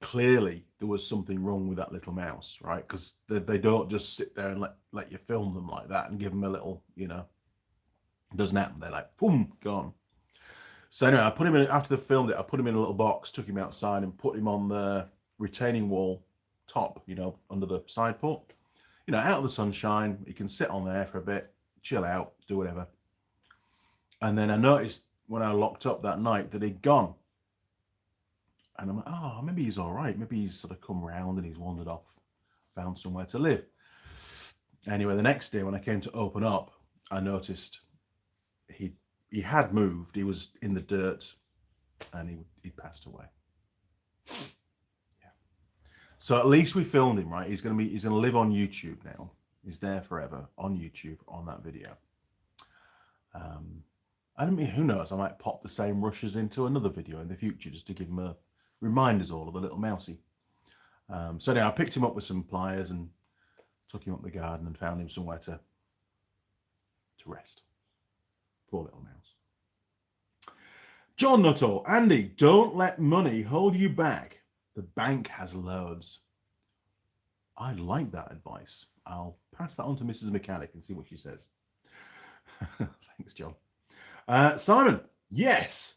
Clearly, there was something wrong with that little mouse, right? Because they don't just sit there and let you film them like that and give them a little, you know, it doesn't happen. They're like, boom, gone. So anyway, I put him in, after they filmed it, I put him in a little box, took him outside and put him on the retaining wall top, you know, under the side port. You know, out of the sunshine, he can sit on there for a bit, chill out, do whatever. And then I noticed when I locked up that night that he'd gone. And I'm like, oh, maybe he's all right. Maybe he's sort of come round and he's wandered off, found somewhere to live. Anyway, the next day when I came to open up, I noticed he had moved. He was in the dirt, and he passed away. Yeah. So at least we filmed him, right? He's gonna live on YouTube now. He's there forever on YouTube on that video. I don't mean, who knows? I might pop the same rushes into another video in the future just to give him a reminders all of the little mousey. So anyway, I picked him up with some pliers and took him up the garden and found him somewhere to rest. Poor little mouse. John Nuttall, Andy, don't let money hold you back. The bank has loads. I like that advice. I'll pass that on to Mrs. Mechanic and see what she says. Thanks, John. Simon, yes,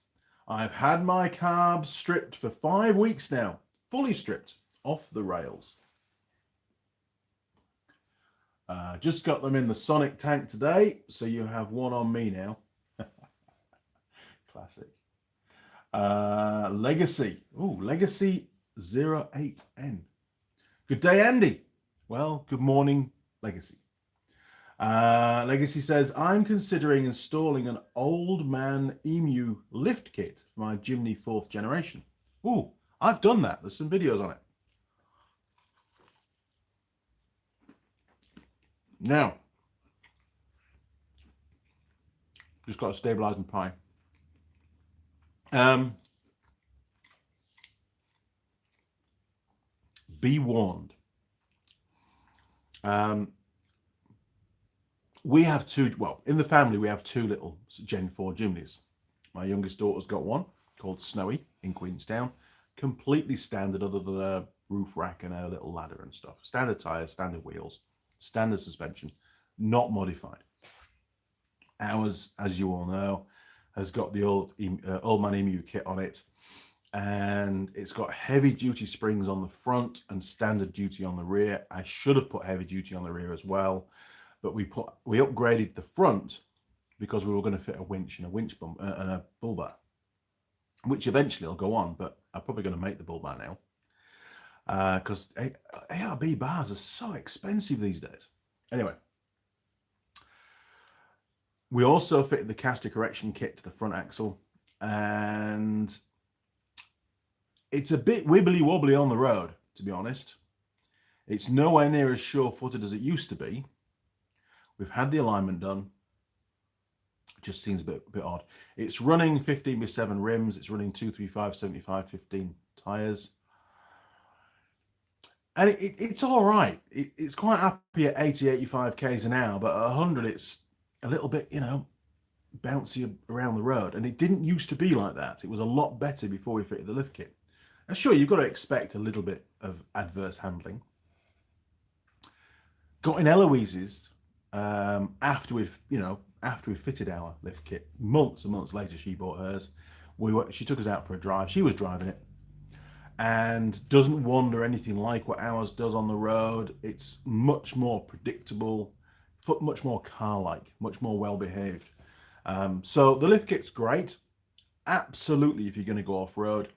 I've had my carbs stripped for 5 weeks now. Fully stripped, off the rails. Just got them in the Sonic tank today, so you have one on me now. Classic. Legacy. Oh, Legacy 08N. Good day, Andy. Well, good morning, Legacy. Legacy says, I'm considering installing an old man emu lift kit for my Jimny 4th generation. Oh, I've done that. There's some videos on it. Now, just got to stabilize my pie. Be warned. We have two, well, in the family, we have two little Gen 4 chimneys. My youngest daughter's got one called Snowy in Queenstown. Completely standard, other than a roof rack and a little ladder and stuff. Standard tyres, standard wheels, standard suspension, not modified. Ours, as you all know, has got the old man Emu kit on it, and it's got heavy duty springs on the front and standard duty on the rear. I should have put heavy duty on the rear as well, but we upgraded the front because we were going to fit a winch and a winch bump and a bull bar, which eventually will go on, but I'm probably going to make the bull bar now because ARB bars are so expensive these days. Anyway, we also fitted the caster correction kit to the front axle, and it's a bit wibbly wobbly on the road, to be honest. It's nowhere near as sure-footed as it used to be. We've had the alignment done. It just seems a bit odd. It's running 15x7 rims. It's running 235, 75, 15 tires. And it's all right. It's quite happy at 80, 85 k's an hour, but at 100, it's a little bit, bouncy around the road. And it didn't used to be like that. It was a lot better before we fitted the lift kit. Now, sure, you've got to expect a little bit of adverse handling. Got in Eloise's after we've fitted our lift kit. Months and months later, she bought hers. She took us out for a drive. She was driving it, and doesn't wander anything like what ours does on the road. It's much more predictable, much more car-like, much more well-behaved. So the lift kit's great. Absolutely, if you're going to go off-road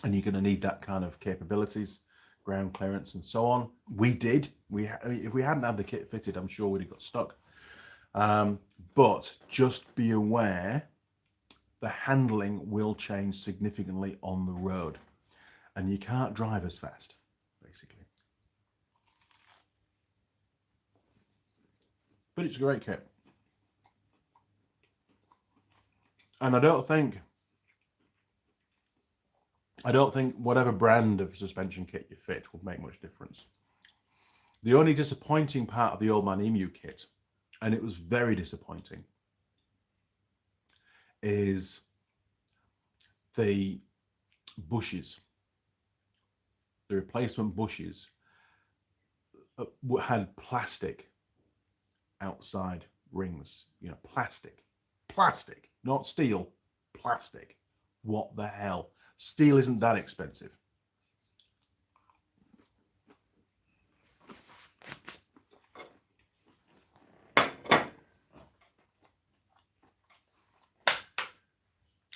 and you're going to need that kind of capabilities, ground clearance and so on. We did. If we hadn't had the kit fitted, I'm sure we'd have got stuck. But just be aware, the handling will change significantly on the road, and you can't drive as fast, basically. But it's a great kit. And I don't think whatever brand of suspension kit you fit will make much difference. The only disappointing part of the Old Man Emu kit, and it was very disappointing, is the bushes. The replacement bushes had plastic outside rings. Plastic, not steel, plastic. What the hell? Steel isn't that expensive.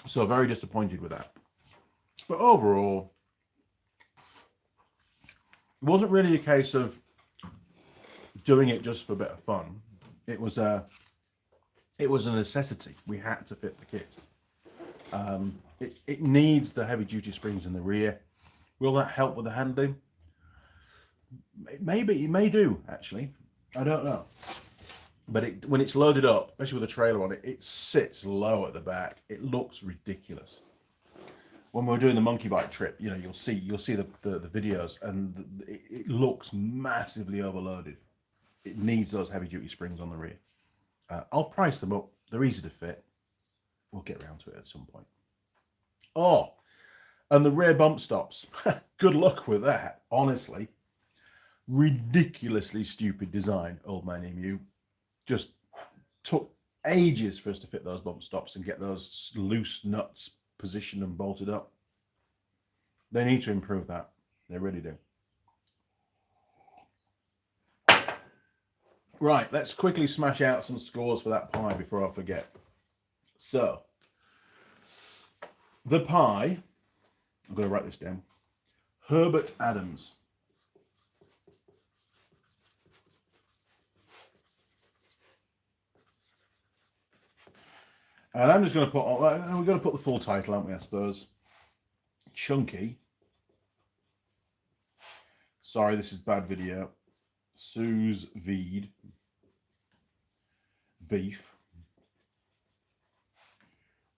So very disappointed with that. But overall, it wasn't really a case of doing it just for a bit of fun. It was a necessity. We had to fit the kit. It needs the heavy duty springs in the rear. Will that help with the handling? Maybe, it may do, actually. I don't know. But when it's loaded up, especially with a trailer on it, it sits low at the back. It looks ridiculous. When we're doing the monkey bike trip, you'll see the videos, and it looks massively overloaded. It needs those heavy duty springs on the rear. I'll price them up. They're easy to fit. We'll get around to it at some point. Oh, and the rear bump stops. Good luck with that, honestly. Ridiculously stupid design, Old Man Emu. Just took ages for us to fit those bump stops and get those loose nuts positioned and bolted up. They need to improve that. They really do. Right, let's quickly smash out some scores for that pie before I forget. So, the pie, I'm going to write this down. Herbert Adams. And I'm just going to put, we're going to put the full title, aren't we, I suppose. Chunky. Sorry, this is bad video. Sous vide. Beef.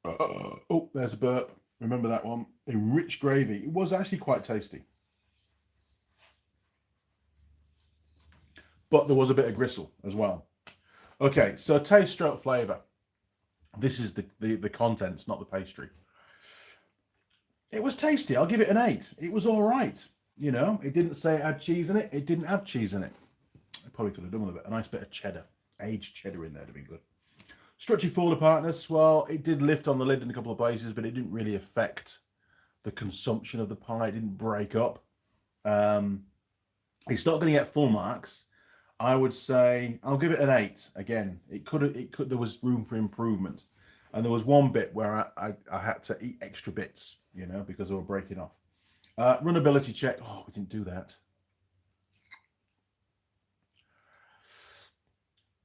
Oh, there's a burp. Remember that one. In rich gravy. It was actually quite tasty. but there was a bit of gristle as well. Okay, so taste stroke flavour. This is the contents, not the pastry. It was tasty. I'll give it an 8. It was all right. You know, it didn't say it had cheese in it. It didn't have cheese in it. I probably could have done with a nice bit of cheddar. Aged cheddar in there to be good. Structure fall apartness. Well, it did lift on the lid in a couple of places, but it didn't really affect the consumption of the pie. It didn't break up. It's not going to get full marks. I would say I'll give it an 8. Again, it could. There was room for improvement, and there was one bit where I had to eat extra bits, you know, because they were breaking off. Runnability check. Oh, we didn't do that.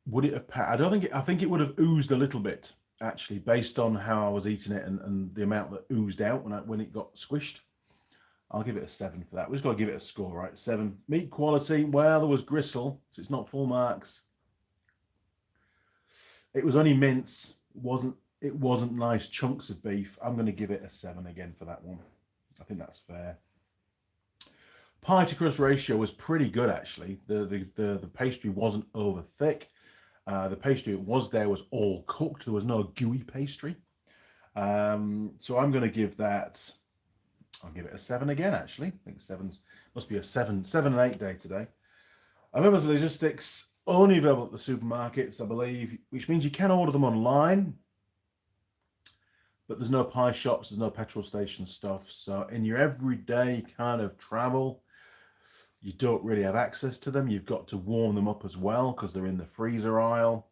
Would it have? I think it would have oozed a little bit, actually, based on how I was eating it and the amount that oozed out when it got squished. I'll give it a 7 for that. We've just got to give it a score, right? 7. Meat quality. Well, there was gristle, so it's not full marks. It was only mince. It wasn't nice chunks of beef. I'm going to give it a 7 again for that one. I think that's fair. Pie to crust ratio was pretty good, actually. The pastry wasn't over thick. The pastry was all cooked. There was no gooey pastry. So I'm going to give that. I'll give it a 7 again, actually. I think 7 must be a 7 and 8 day today. Available logistics, only available at the supermarkets, I believe, which means you can order them online. But there's no pie shops, there's no petrol station stuff. So in your everyday kind of travel, you don't really have access to them. You've got to warm them up as well because they're in the freezer aisle.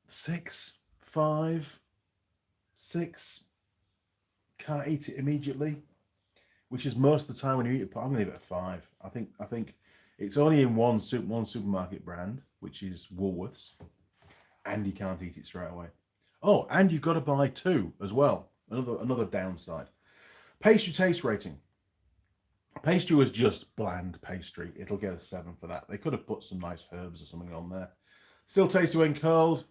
6, 5, 6. Can't eat it immediately, which is most of the time when you eat it. I'm going to give it a 5. I think it's only in one supermarket brand, which is Woolworths, and you can't eat it straight away. Oh, and you've got to buy 2 as well. Another downside. Pastry taste rating. Pastry was just bland pastry. It'll get a 7 for that. They could have put some nice herbs or something on there. Still tasty when cold.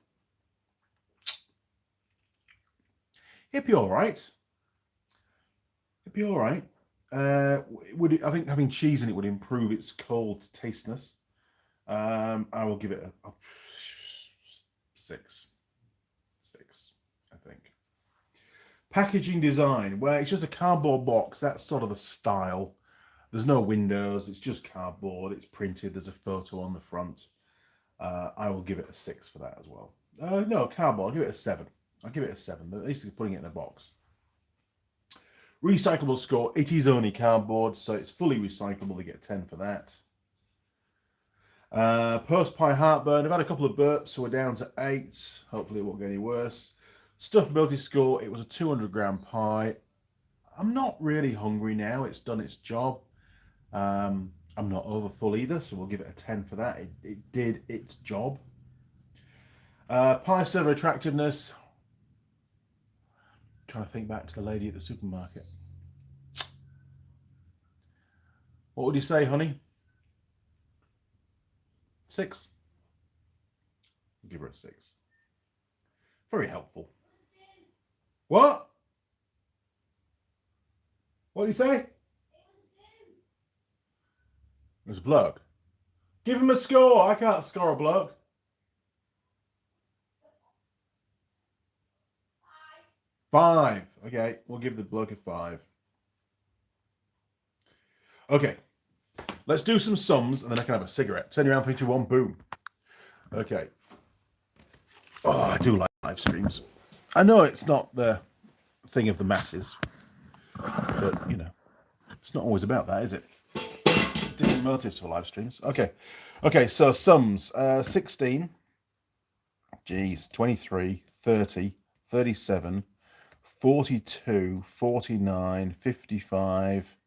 It'd be all right. It'd be all right. I think having cheese in it would improve its cold tastiness. I will give it a 6. 6, I think. Packaging design. Well, it's just a cardboard box. That's sort of the style. There's no windows. It's just cardboard. It's printed. There's a photo on the front. I will give it a 6 for that as well. No, cardboard. I'll give it a 7. I'll give it a 7. At least putting it in a box. Recyclable score. It is only cardboard, so it's fully recyclable. They get 10 for that. Post pie heartburn. I've had a couple of burps, so we're down to 8. Hopefully it won't get any worse. Stuffability score. It was a 200-gram pie. I'm not really hungry now. It's done its job. I'm not over full either, so we'll give it a 10 for that. It did its job. Pie server attractiveness. Trying to think back to the lady at the supermarket. What would you say, honey? 6. Give her a 6. Very helpful. What? What did you say? It was a bloke. Give him a score. I can't score a bloke. 5. Okay, we'll give the bloke a 5. Okay, let's do some sums and then I can have a cigarette. Turn around, 3, 2, 1, boom. Okay. Oh, I do like live streams. I know it's not the thing of the masses, but you know, it's not always about that, is it? Different motives for live streams. Okay, so sums. 16. Geez, 23, 30, 37, 42, 49, 55,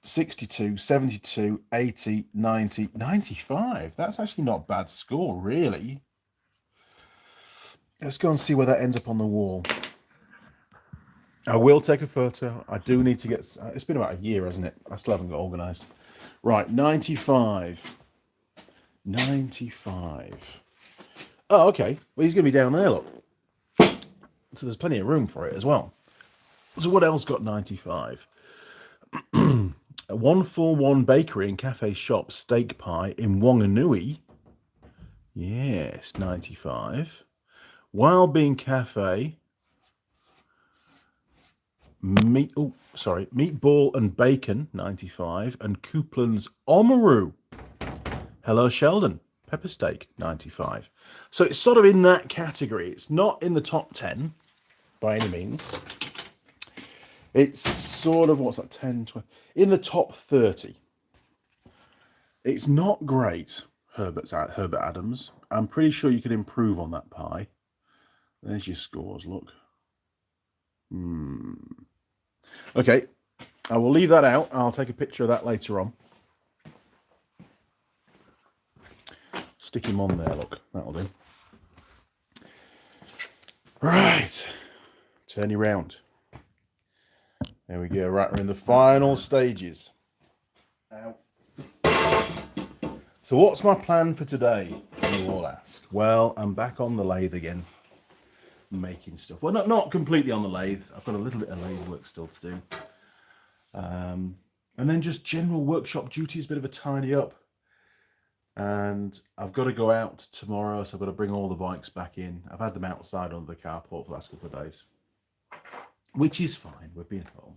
62, 72, 80, 90, 95. That's actually not a bad score, really. Let's go and see where that ends up on the wall. I will take a photo. I do need to get... It's been about a year, hasn't it? I still haven't got organised. Right, 95. 95. Oh, okay. Well, he's going to be down there, look. So there's plenty of room for it as well. So what else got 95? One for One Bakery and Cafe Shop steak pie in Wanganui. Yes, 95. Wild Bean Cafe. Meatball and Bacon, 95. And Coupland's Oamaru. Hello Sheldon, pepper steak, 95. So it's sort of in that category. It's not in the top 10 by any means. It's sort of, what's that, 10, 20, in the top 30. It's not great, Herbert Adams. I'm pretty sure you could improve on that pie. There's your scores, look. Okay, I will leave that out. I'll take a picture of that later on. Stick him on there, look. That'll do. Right. Turn you round. There we go. Right, we're in the final stages. Ow. So what's my plan for today, you all ask? Well, I'm back on the lathe again, making stuff. Well, not completely on the lathe. I've got a little bit of lathe work still to do. And then just general workshop duties, a bit of a tidy up. And I've got to go out tomorrow, so I've got to bring all the bikes back in. I've had them outside under the carport for the last couple of days, which is fine. We've been home.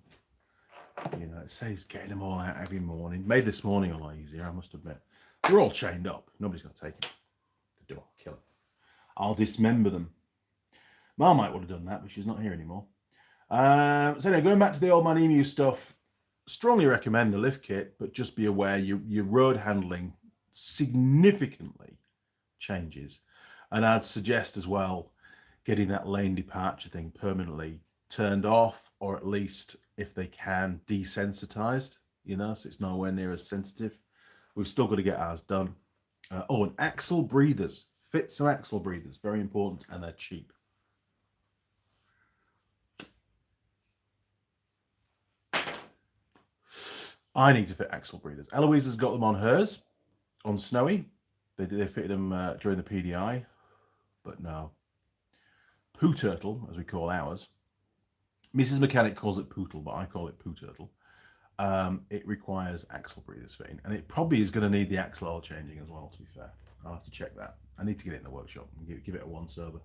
You know, it saves getting them all out every morning. Made this morning a lot easier, I must admit. They're all chained up. Nobody's going to take them. To do it, kill them. I'll dismember them. Marmite would have done that, but she's not here anymore. So anyway, going back to the old man emu stuff, strongly recommend the lift kit, but just be aware your road handling significantly changes. And I'd suggest as well getting that lane departure thing permanently turned off, or at least, if they can, desensitized, you know, so it's nowhere near as sensitive. We've still got to get ours done. And axle breathers. Fit some axle breathers. Very important, and they're cheap. I need to fit axle breathers. Eloise has got them on hers, on Snowy. They fitted them during the PDI, but no. Poo Turtle, as we call ours. Mrs. Mechanic calls it Pootle, but I call it Poo Turtle. It requires axle breathers fitting, and it probably is going to need the axle oil changing as well, to be fair. I'll have to check that. I need to get it in the workshop and give it a once over.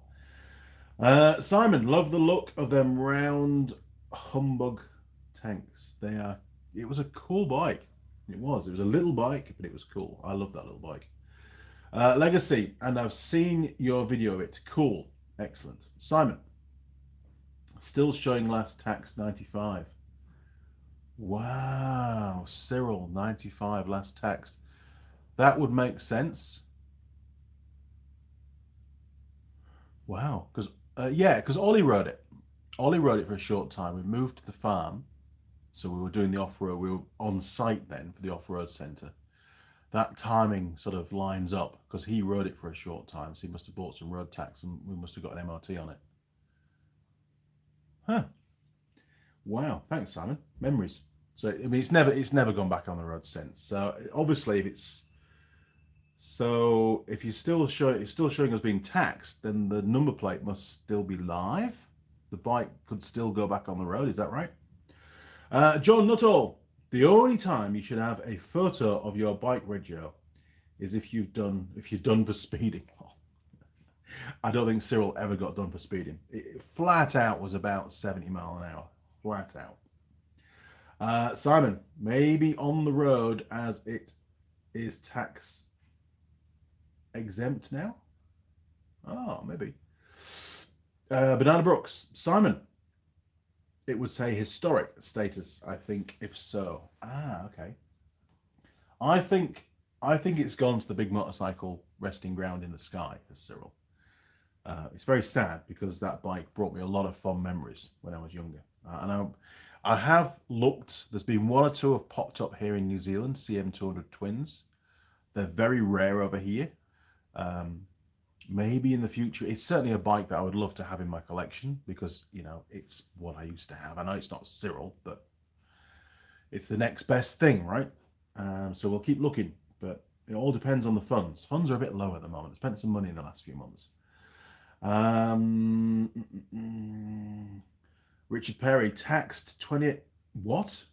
Simon, love the look of them round humbug tanks. It was a cool bike. It was a little bike, but it was cool. I love that little bike. Legacy, and I've seen your video of it. Cool. Excellent. Simon, still showing last tax 95. Wow. Cyril, 95 last taxed. That would make sense. Wow. Because Ollie rode it. Ollie rode it for a short time. We moved to the farm. So we were doing the off-road. We were on site then for the off-road centre. That timing sort of lines up because he rode it for a short time. So he must have bought some road tax and we must have got an MOT on it. Huh. Wow. Thanks, Simon. Memories. So, I mean, it's never gone back on the road since. So obviously if you're still showing us being taxed, then the number plate must still be live. The bike could still go back on the road. Is that right? John Nuttall, the only time you should have a photo of your bike, Reggio, is if you're done for speeding. I don't think Cyril ever got done for speeding. It flat out was about 70 mile an hour. Flat out. Simon, maybe on the road as it is tax exempt now? Oh, maybe. Banana Brooks, Simon. It would say historic status, I think, if so. Okay. I think it's gone to the big motorcycle resting ground in the sky, as Cyril. It's very sad because that bike brought me a lot of fond memories when I was younger. And I have looked, there's been one or two have popped up here in New Zealand, CM200 twins. They're very rare over here. Maybe in the future, it's certainly a bike that I would love to have in my collection because, you know, it's what I used to have. I know it's not Cyril, but it's the next best thing, right? So we'll keep looking, but it all depends on the funds. Funds are a bit low at the moment. I spent some money in the last few months. Richard Perry, taxed 20... What?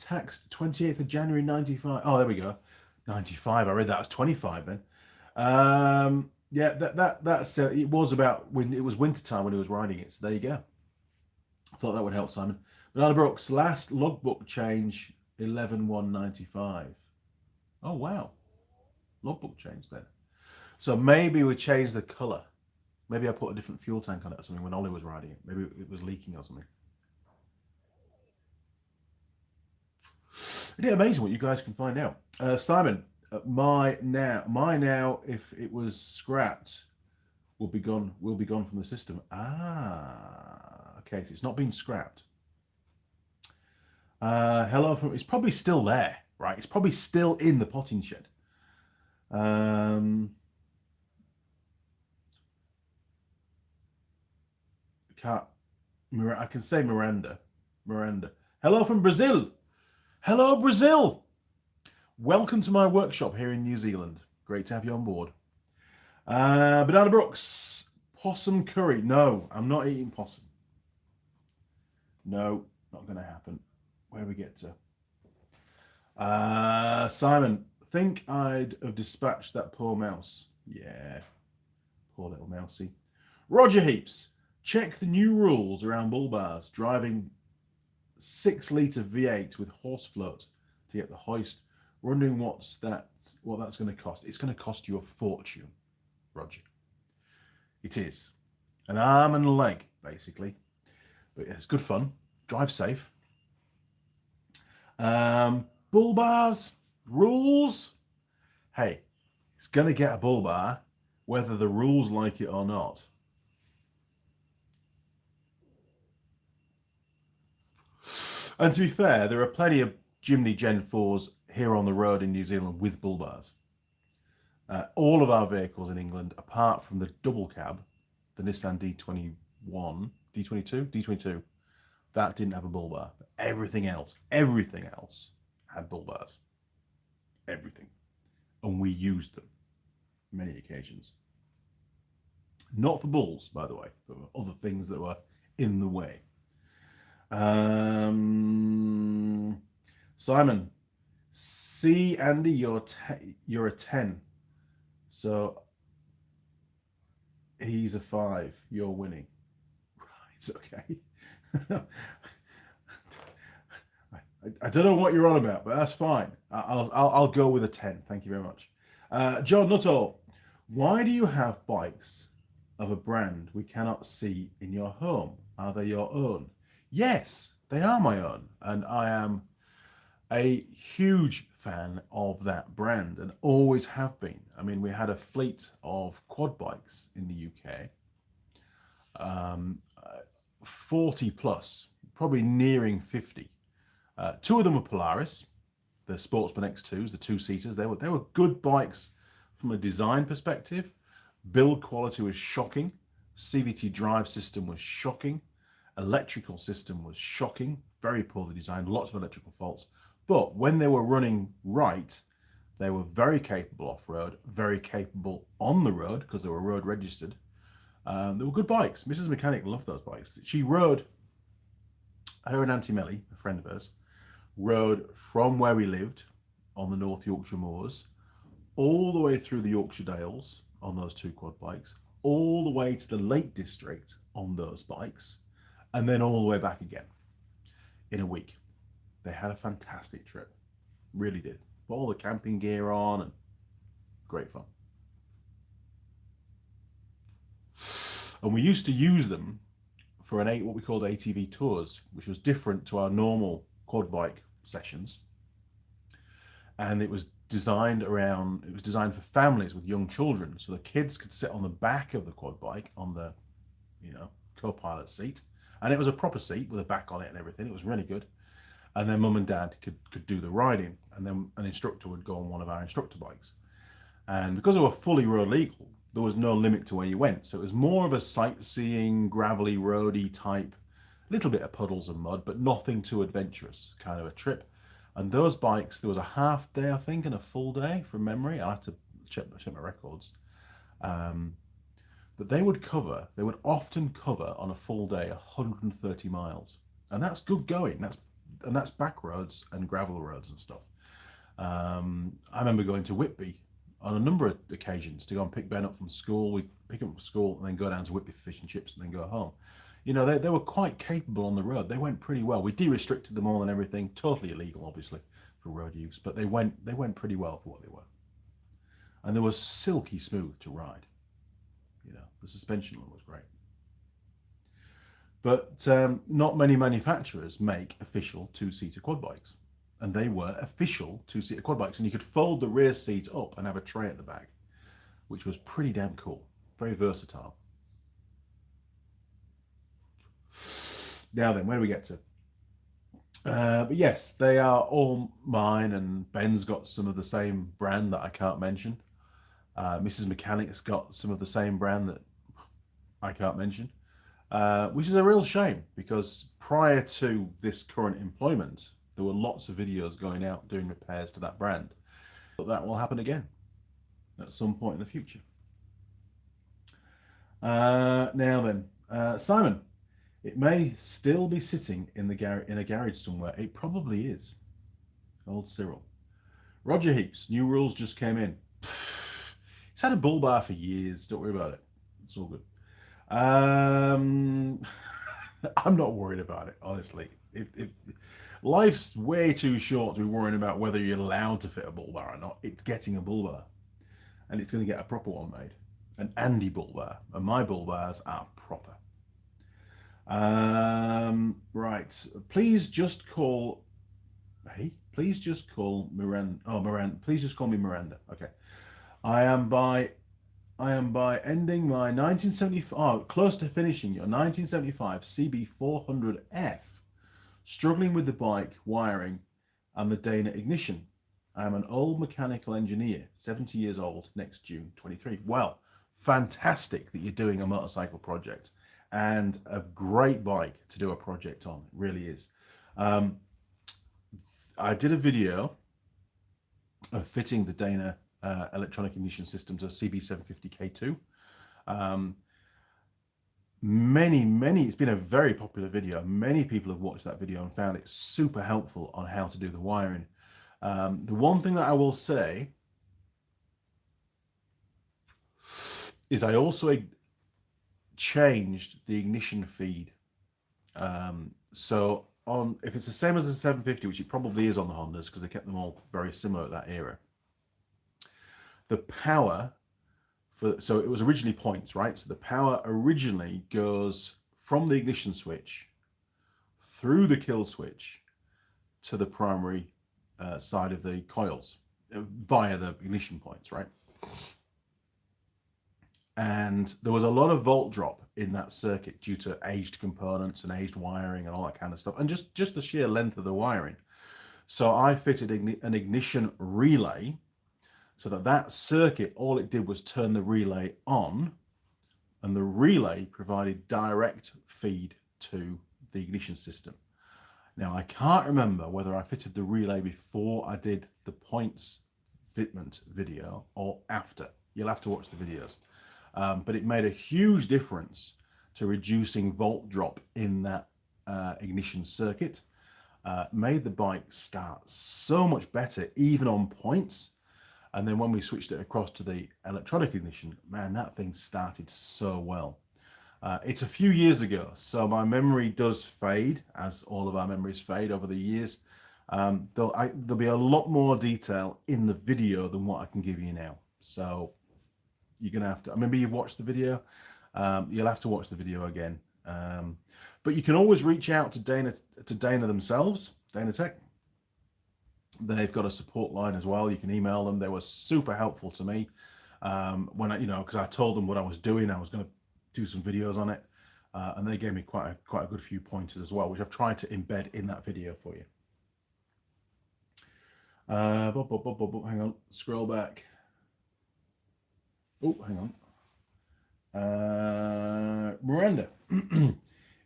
Taxed 28th of January 95. Oh, there we go. 95. I read that as 25 then. Yeah, that's it was about when it was winter time when he was riding it. So there you go. I thought that would help Simon. Banana Brooks, last logbook change 11/1/95. Oh wow. Logbook change then. So maybe we changed the colour. Maybe I put a different fuel tank on it or something when Ollie was riding it. Maybe it was leaking or something. Isn't it amazing what you guys can find out? Simon, my now, if it was scrapped, will be gone from the system. Ah, okay, so it's not been scrapped. Hello from, it's probably still there, right? It's probably still in the potting shed. I can say Miranda. Hello from Brazil. Hello, Brazil. Welcome to my workshop here in New Zealand. Great to have you on board. Banana Brooks, possum curry. No, I'm not eating possum. No, not going to happen. Where do we get to? Simon, think I'd have dispatched that poor mouse. Yeah, poor little mousey. Roger Heaps, check the new rules around bull bars. Driving 6-litre V8 with horse float to get the hoist. Wondering what that's going to cost. It's going to cost you a fortune, Roger. It is. An arm and a leg, basically. But it's good fun. Drive safe. Bull bars, rules. Hey, it's going to get a bull bar, whether the rules like it or not. And to be fair, there are plenty of Jimny Gen 4s here on the road in New Zealand with bull bars. All of our vehicles in England, apart from the double cab, the Nissan D21, D22, that didn't have a bull bar. But everything else had bull bars. Everything. And we used them many occasions. Not for bulls, by the way, but for other things that were in the way. Simon, see Andy, you're a 10, so he's a 5. You're winning. Right, okay. I don't know what you're on about, but that's fine. I'll go with a 10. Thank you very much. John Nuttall, why do you have bikes of a brand we cannot see in your home? Are they your own? Yes, they are my own, and I am a huge fan of that brand and always have been. I mean, we had a fleet of quad bikes in the UK, 40 plus, probably nearing 50. 2 of them were Polaris, the Sportsman X2s, the 2-seaters. They were good bikes from a design perspective. Build quality was shocking. CVT drive system was shocking. Electrical system was shocking, very poorly designed, lots of electrical faults. But when they were running right, they were very capable off-road, very capable on the road because they were road registered. They were good bikes. Mrs. Mechanic loved those bikes. She rode, her and Auntie Melly, a friend of hers, rode from where we lived on the North Yorkshire moors all the way through the Yorkshire Dales on those 2 quad bikes, all the way to the Lake District on those bikes, and then all the way back again in a week. They had a fantastic trip. Really did. Put all the camping gear on and great fun. And we used to use them for what we called ATV tours, which was different to our normal quad bike sessions. And it was designed for families with young children. So the kids could sit on the back of the quad bike on the, co-pilot seat. And it was a proper seat with a back on it and everything. It was really good. And then mum and dad could do the riding. And then an instructor would go on one of our instructor bikes. And because they were fully road legal, there was no limit to where you went. So it was more of a sightseeing, gravelly, roady type, little bit of puddles and mud, but nothing too adventurous kind of a trip. And those bikes, there was a half day, I think, and a full day from memory. I'll have to check my records. But they would often cover on a full day 130 miles. And that's good going. and that's back roads and gravel roads and stuff. I remember going to Whitby on a number of occasions to go and pick Ben up from school. We'd pick him up from school and then go down to Whitby for fish and chips and then go home. You know, they were quite capable on the road. They went pretty well. We de-restricted them all and everything. Totally illegal, obviously, for road use, but they went pretty well for what they were. And they were silky smooth to ride. You know, the suspension was great. But not many manufacturers make official two-seater quad bikes. And they were official two-seater quad bikes. And you could fold the rear seat up and have a tray at the back, which was pretty damn cool. Very versatile. Now then, where do we get to? But yes, they are all mine, and Ben's got some of the same brand that I can't mention. Mrs. Mechanic's got some of the same brand that I can't mention, which is a real shame, because prior to this current employment, there were lots of videos going out doing repairs to that brand. But that will happen again at some point in the future. Now then, Simon, it may still be sitting in a garage somewhere. It probably is. Old Cyril. Roger Heaps, new rules just came in. He's had a bull bar for years. Don't worry about it. It's all good. I'm not worried about it, honestly. If life's way too short to be worrying about whether you're allowed to fit a bull bar or not. It's getting a bull bar, and it's going to get a proper one made, an Andy bull bar, and my bull bars are proper. Right. Please just call. Hey, please just call Miranda. Oh, Miranda. Please just call me Miranda. Okay. I am by ending my 1975, close to finishing your 1975 CB400F, struggling with the bike wiring and the Dana ignition. I am an old mechanical engineer, 70 years old, next June 23. Well, fantastic that you're doing a motorcycle project, and a great bike to do a project on. It really is. I did a video of fitting the Dana electronic ignition system to a CB750K2. It's been a very popular video. Many people have watched that video and found it super helpful on how to do the wiring. The one thing that I will say is I also changed the ignition feed. So if it's the same as the 750, which it probably is on the Hondas, because they kept them all very similar at that era, the power so it was originally points, right? So the power originally goes from the ignition switch through the kill switch to the primary side of the coils via the ignition points, right? And there was a lot of volt drop in that circuit due to aged components and aged wiring and all that kind of stuff, and just the sheer length of the wiring. So I fitted an ignition relay, so that circuit, all it did was turn the relay on, and the relay provided direct feed to the ignition system. Now, I can't remember whether I fitted the relay before I did the points fitment video or after. You'll have to watch the videos. But it made a huge difference to reducing volt drop in that ignition circuit. Made the bike start so much better, even on points. And then when we switched it across to the electronic ignition, man, that thing started so well. It's a few years ago, so my memory does fade, as all of our memories fade over the years. There'll be a lot more detail in the video than what I can give you now. So you're going to have to, maybe you've watched the video, you'll have to watch the video again. But you can always reach out to Dana themselves, Dana Tech. They've got a support line as well. You can email them. They were super helpful to me when because I told them what I was doing. I was going to do some videos on it, and they gave me quite a good few pointers as well, which I've tried to embed in that video for you. Hang on, scroll back. Oh, hang on. Miranda,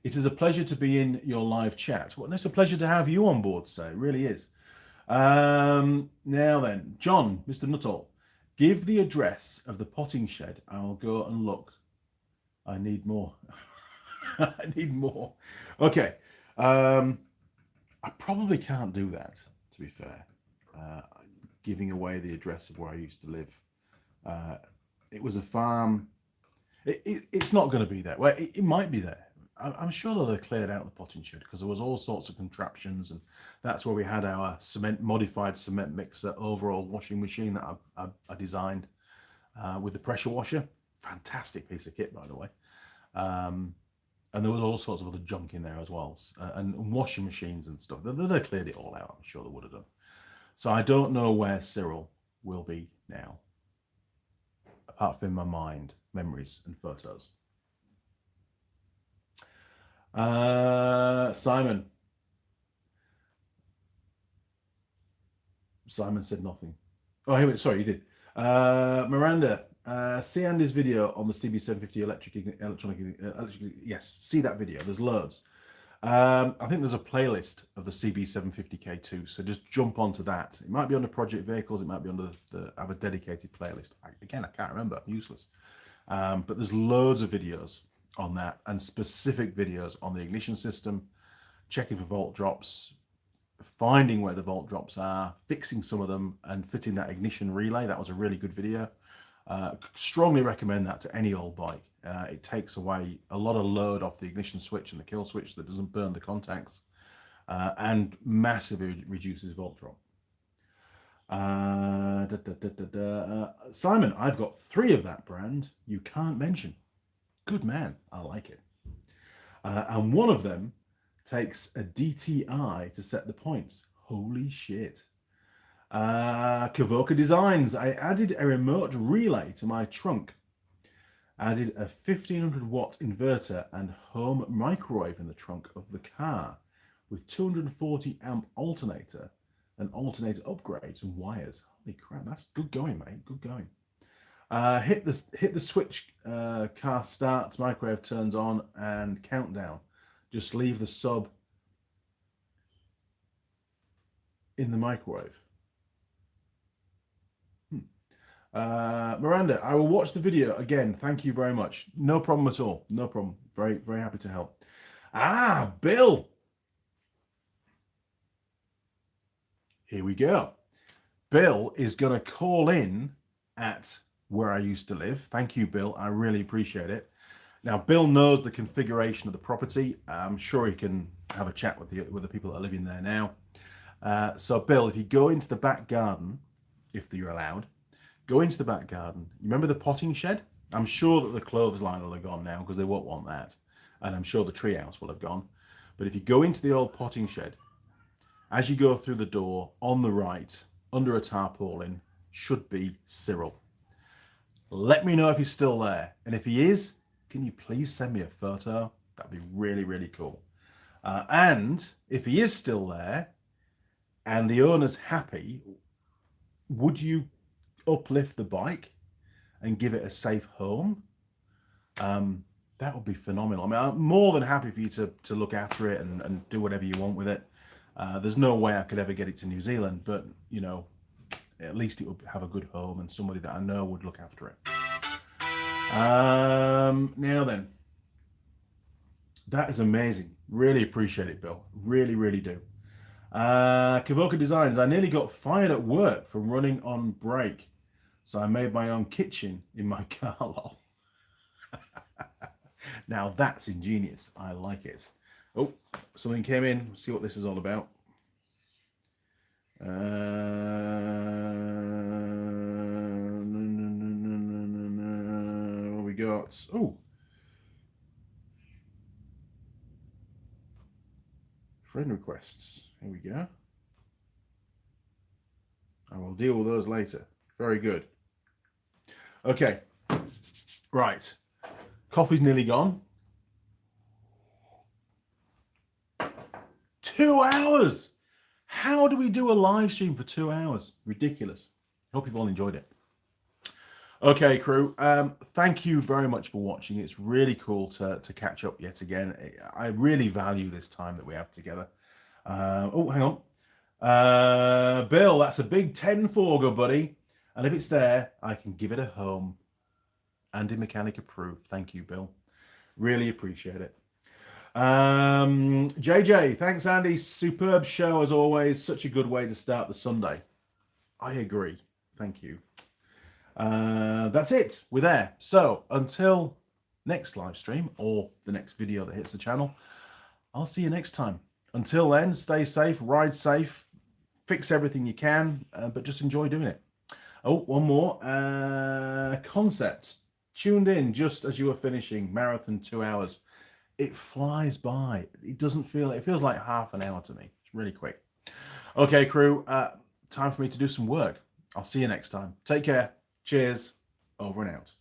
it is a pleasure to be in your live chat. Well, it's a pleasure to have you on board, sir. It really is. Now then, John, Mr. Nuttall, give the address of the potting shed. I'll go and look. I need more. I need more. Okay. I probably can't do that, to be fair. Uh, Giving away the address of where I used to live. It was a farm. It's not going to be there. Well, it might be there. I'm sure that they cleared out the potting shed because there was all sorts of contraptions, and that's where we had our modified cement mixer overall washing machine that I designed with the pressure washer. Fantastic piece of kit, by the way. And there was all sorts of other junk in there as well, and washing machines and stuff. They cleared it all out. I'm sure they would have done. So I don't know where Cyril will be now, apart from in my mind, memories and photos. Simon said nothing. Oh, sorry, you did. Miranda, see Andy's video on the CB750 electric. Yes, see that video. There's loads. I think there's a playlist of the CB750K2, so just jump onto that. It might be under project vehicles. It might be under I have a dedicated playlist. I can't remember. Useless. But there's loads of videos on that, and specific videos on the ignition system, checking for volt drops, finding where the volt drops are, fixing some of them, and fitting that ignition relay. That was a really good video. Strongly recommend that to any old bike. It takes away a lot of load off the ignition switch and the kill switch that doesn't burn the contacts, and massively reduces volt drop. Simon, I've got 3 of that brand you can't mention. Good man, I like it. And one of them takes a DTI to set the points. Holy shit. Kavoka Designs, I added a remote relay to my trunk. Added a 1500 watt inverter and home microwave in the trunk of the car with 240 amp alternator and alternator upgrades and wires. Holy crap, that's good going, mate. Good going. Hit the switch, car starts, microwave turns on, and countdown. Just leave the sub in the microwave. Miranda, I will watch the video again. Thank you very much. No problem at all. No problem. Very, very happy to help. Bill. Here we go. Bill is going to call in at where I used to live. Thank you, Bill. I really appreciate it. Now, Bill knows the configuration of the property. I'm sure he can have a chat with the people that are living there now. So, Bill, if you go into the back garden, if you're allowed, go into the back garden. You remember the potting shed? I'm sure that the clothesline will have gone now because they won't want that. And I'm sure the treehouse will have gone. But if you go into the old potting shed, as you go through the door, on the right, under a tarpaulin, should be Cyril. Let me know if he's still there. And if he is, can you please send me a photo? That'd be really, really cool. And if he is still there and the owner's happy, would you uplift the bike and give it a safe home? That would be phenomenal. I mean, I'm more than happy for you to look after it and do whatever you want with it. There's no way I could ever get it to New Zealand, but, you know, at least it would have a good home and somebody that I know would look after it. Now then, that is amazing. Really appreciate it, Bill. Really, really do. Kavoka Designs, I nearly got fired at work for running on brake, so I made my own kitchen in my car lot. Now that's ingenious. I like it. Oh, something came in. Let's see what this is all about. What we got? Oh, friend requests. Here we go. I will deal with those later. Very good. Okay. Right. Coffee's nearly gone. 2 hours. How do we do a live stream for 2 hours? Ridiculous. Hope you've all enjoyed it. Okay, crew. Thank you very much for watching. It's really cool to catch up yet again. I really value this time that we have together. Oh, hang on. Bill, that's a big 10-4, good buddy. And if it's there, I can give it a home. Andy Mechanic approved. Thank you, Bill. Really appreciate it. JJ, thanks, Andy. Superb show as always. Such a good way to start the Sunday. I agree. Thank you. That's it. We're there. So until next live stream or the next video that hits the channel, I'll see you next time. Until then, stay safe, ride safe, fix everything you can, but just enjoy doing it. Oh, one more. Concept. Tuned in just as you were finishing. Marathon 2 hours. It flies by. It feels like half an hour to me. It's really quick. Okay, crew. Time for me to do some work. I'll see you next time. Take care. Cheers. Over and out.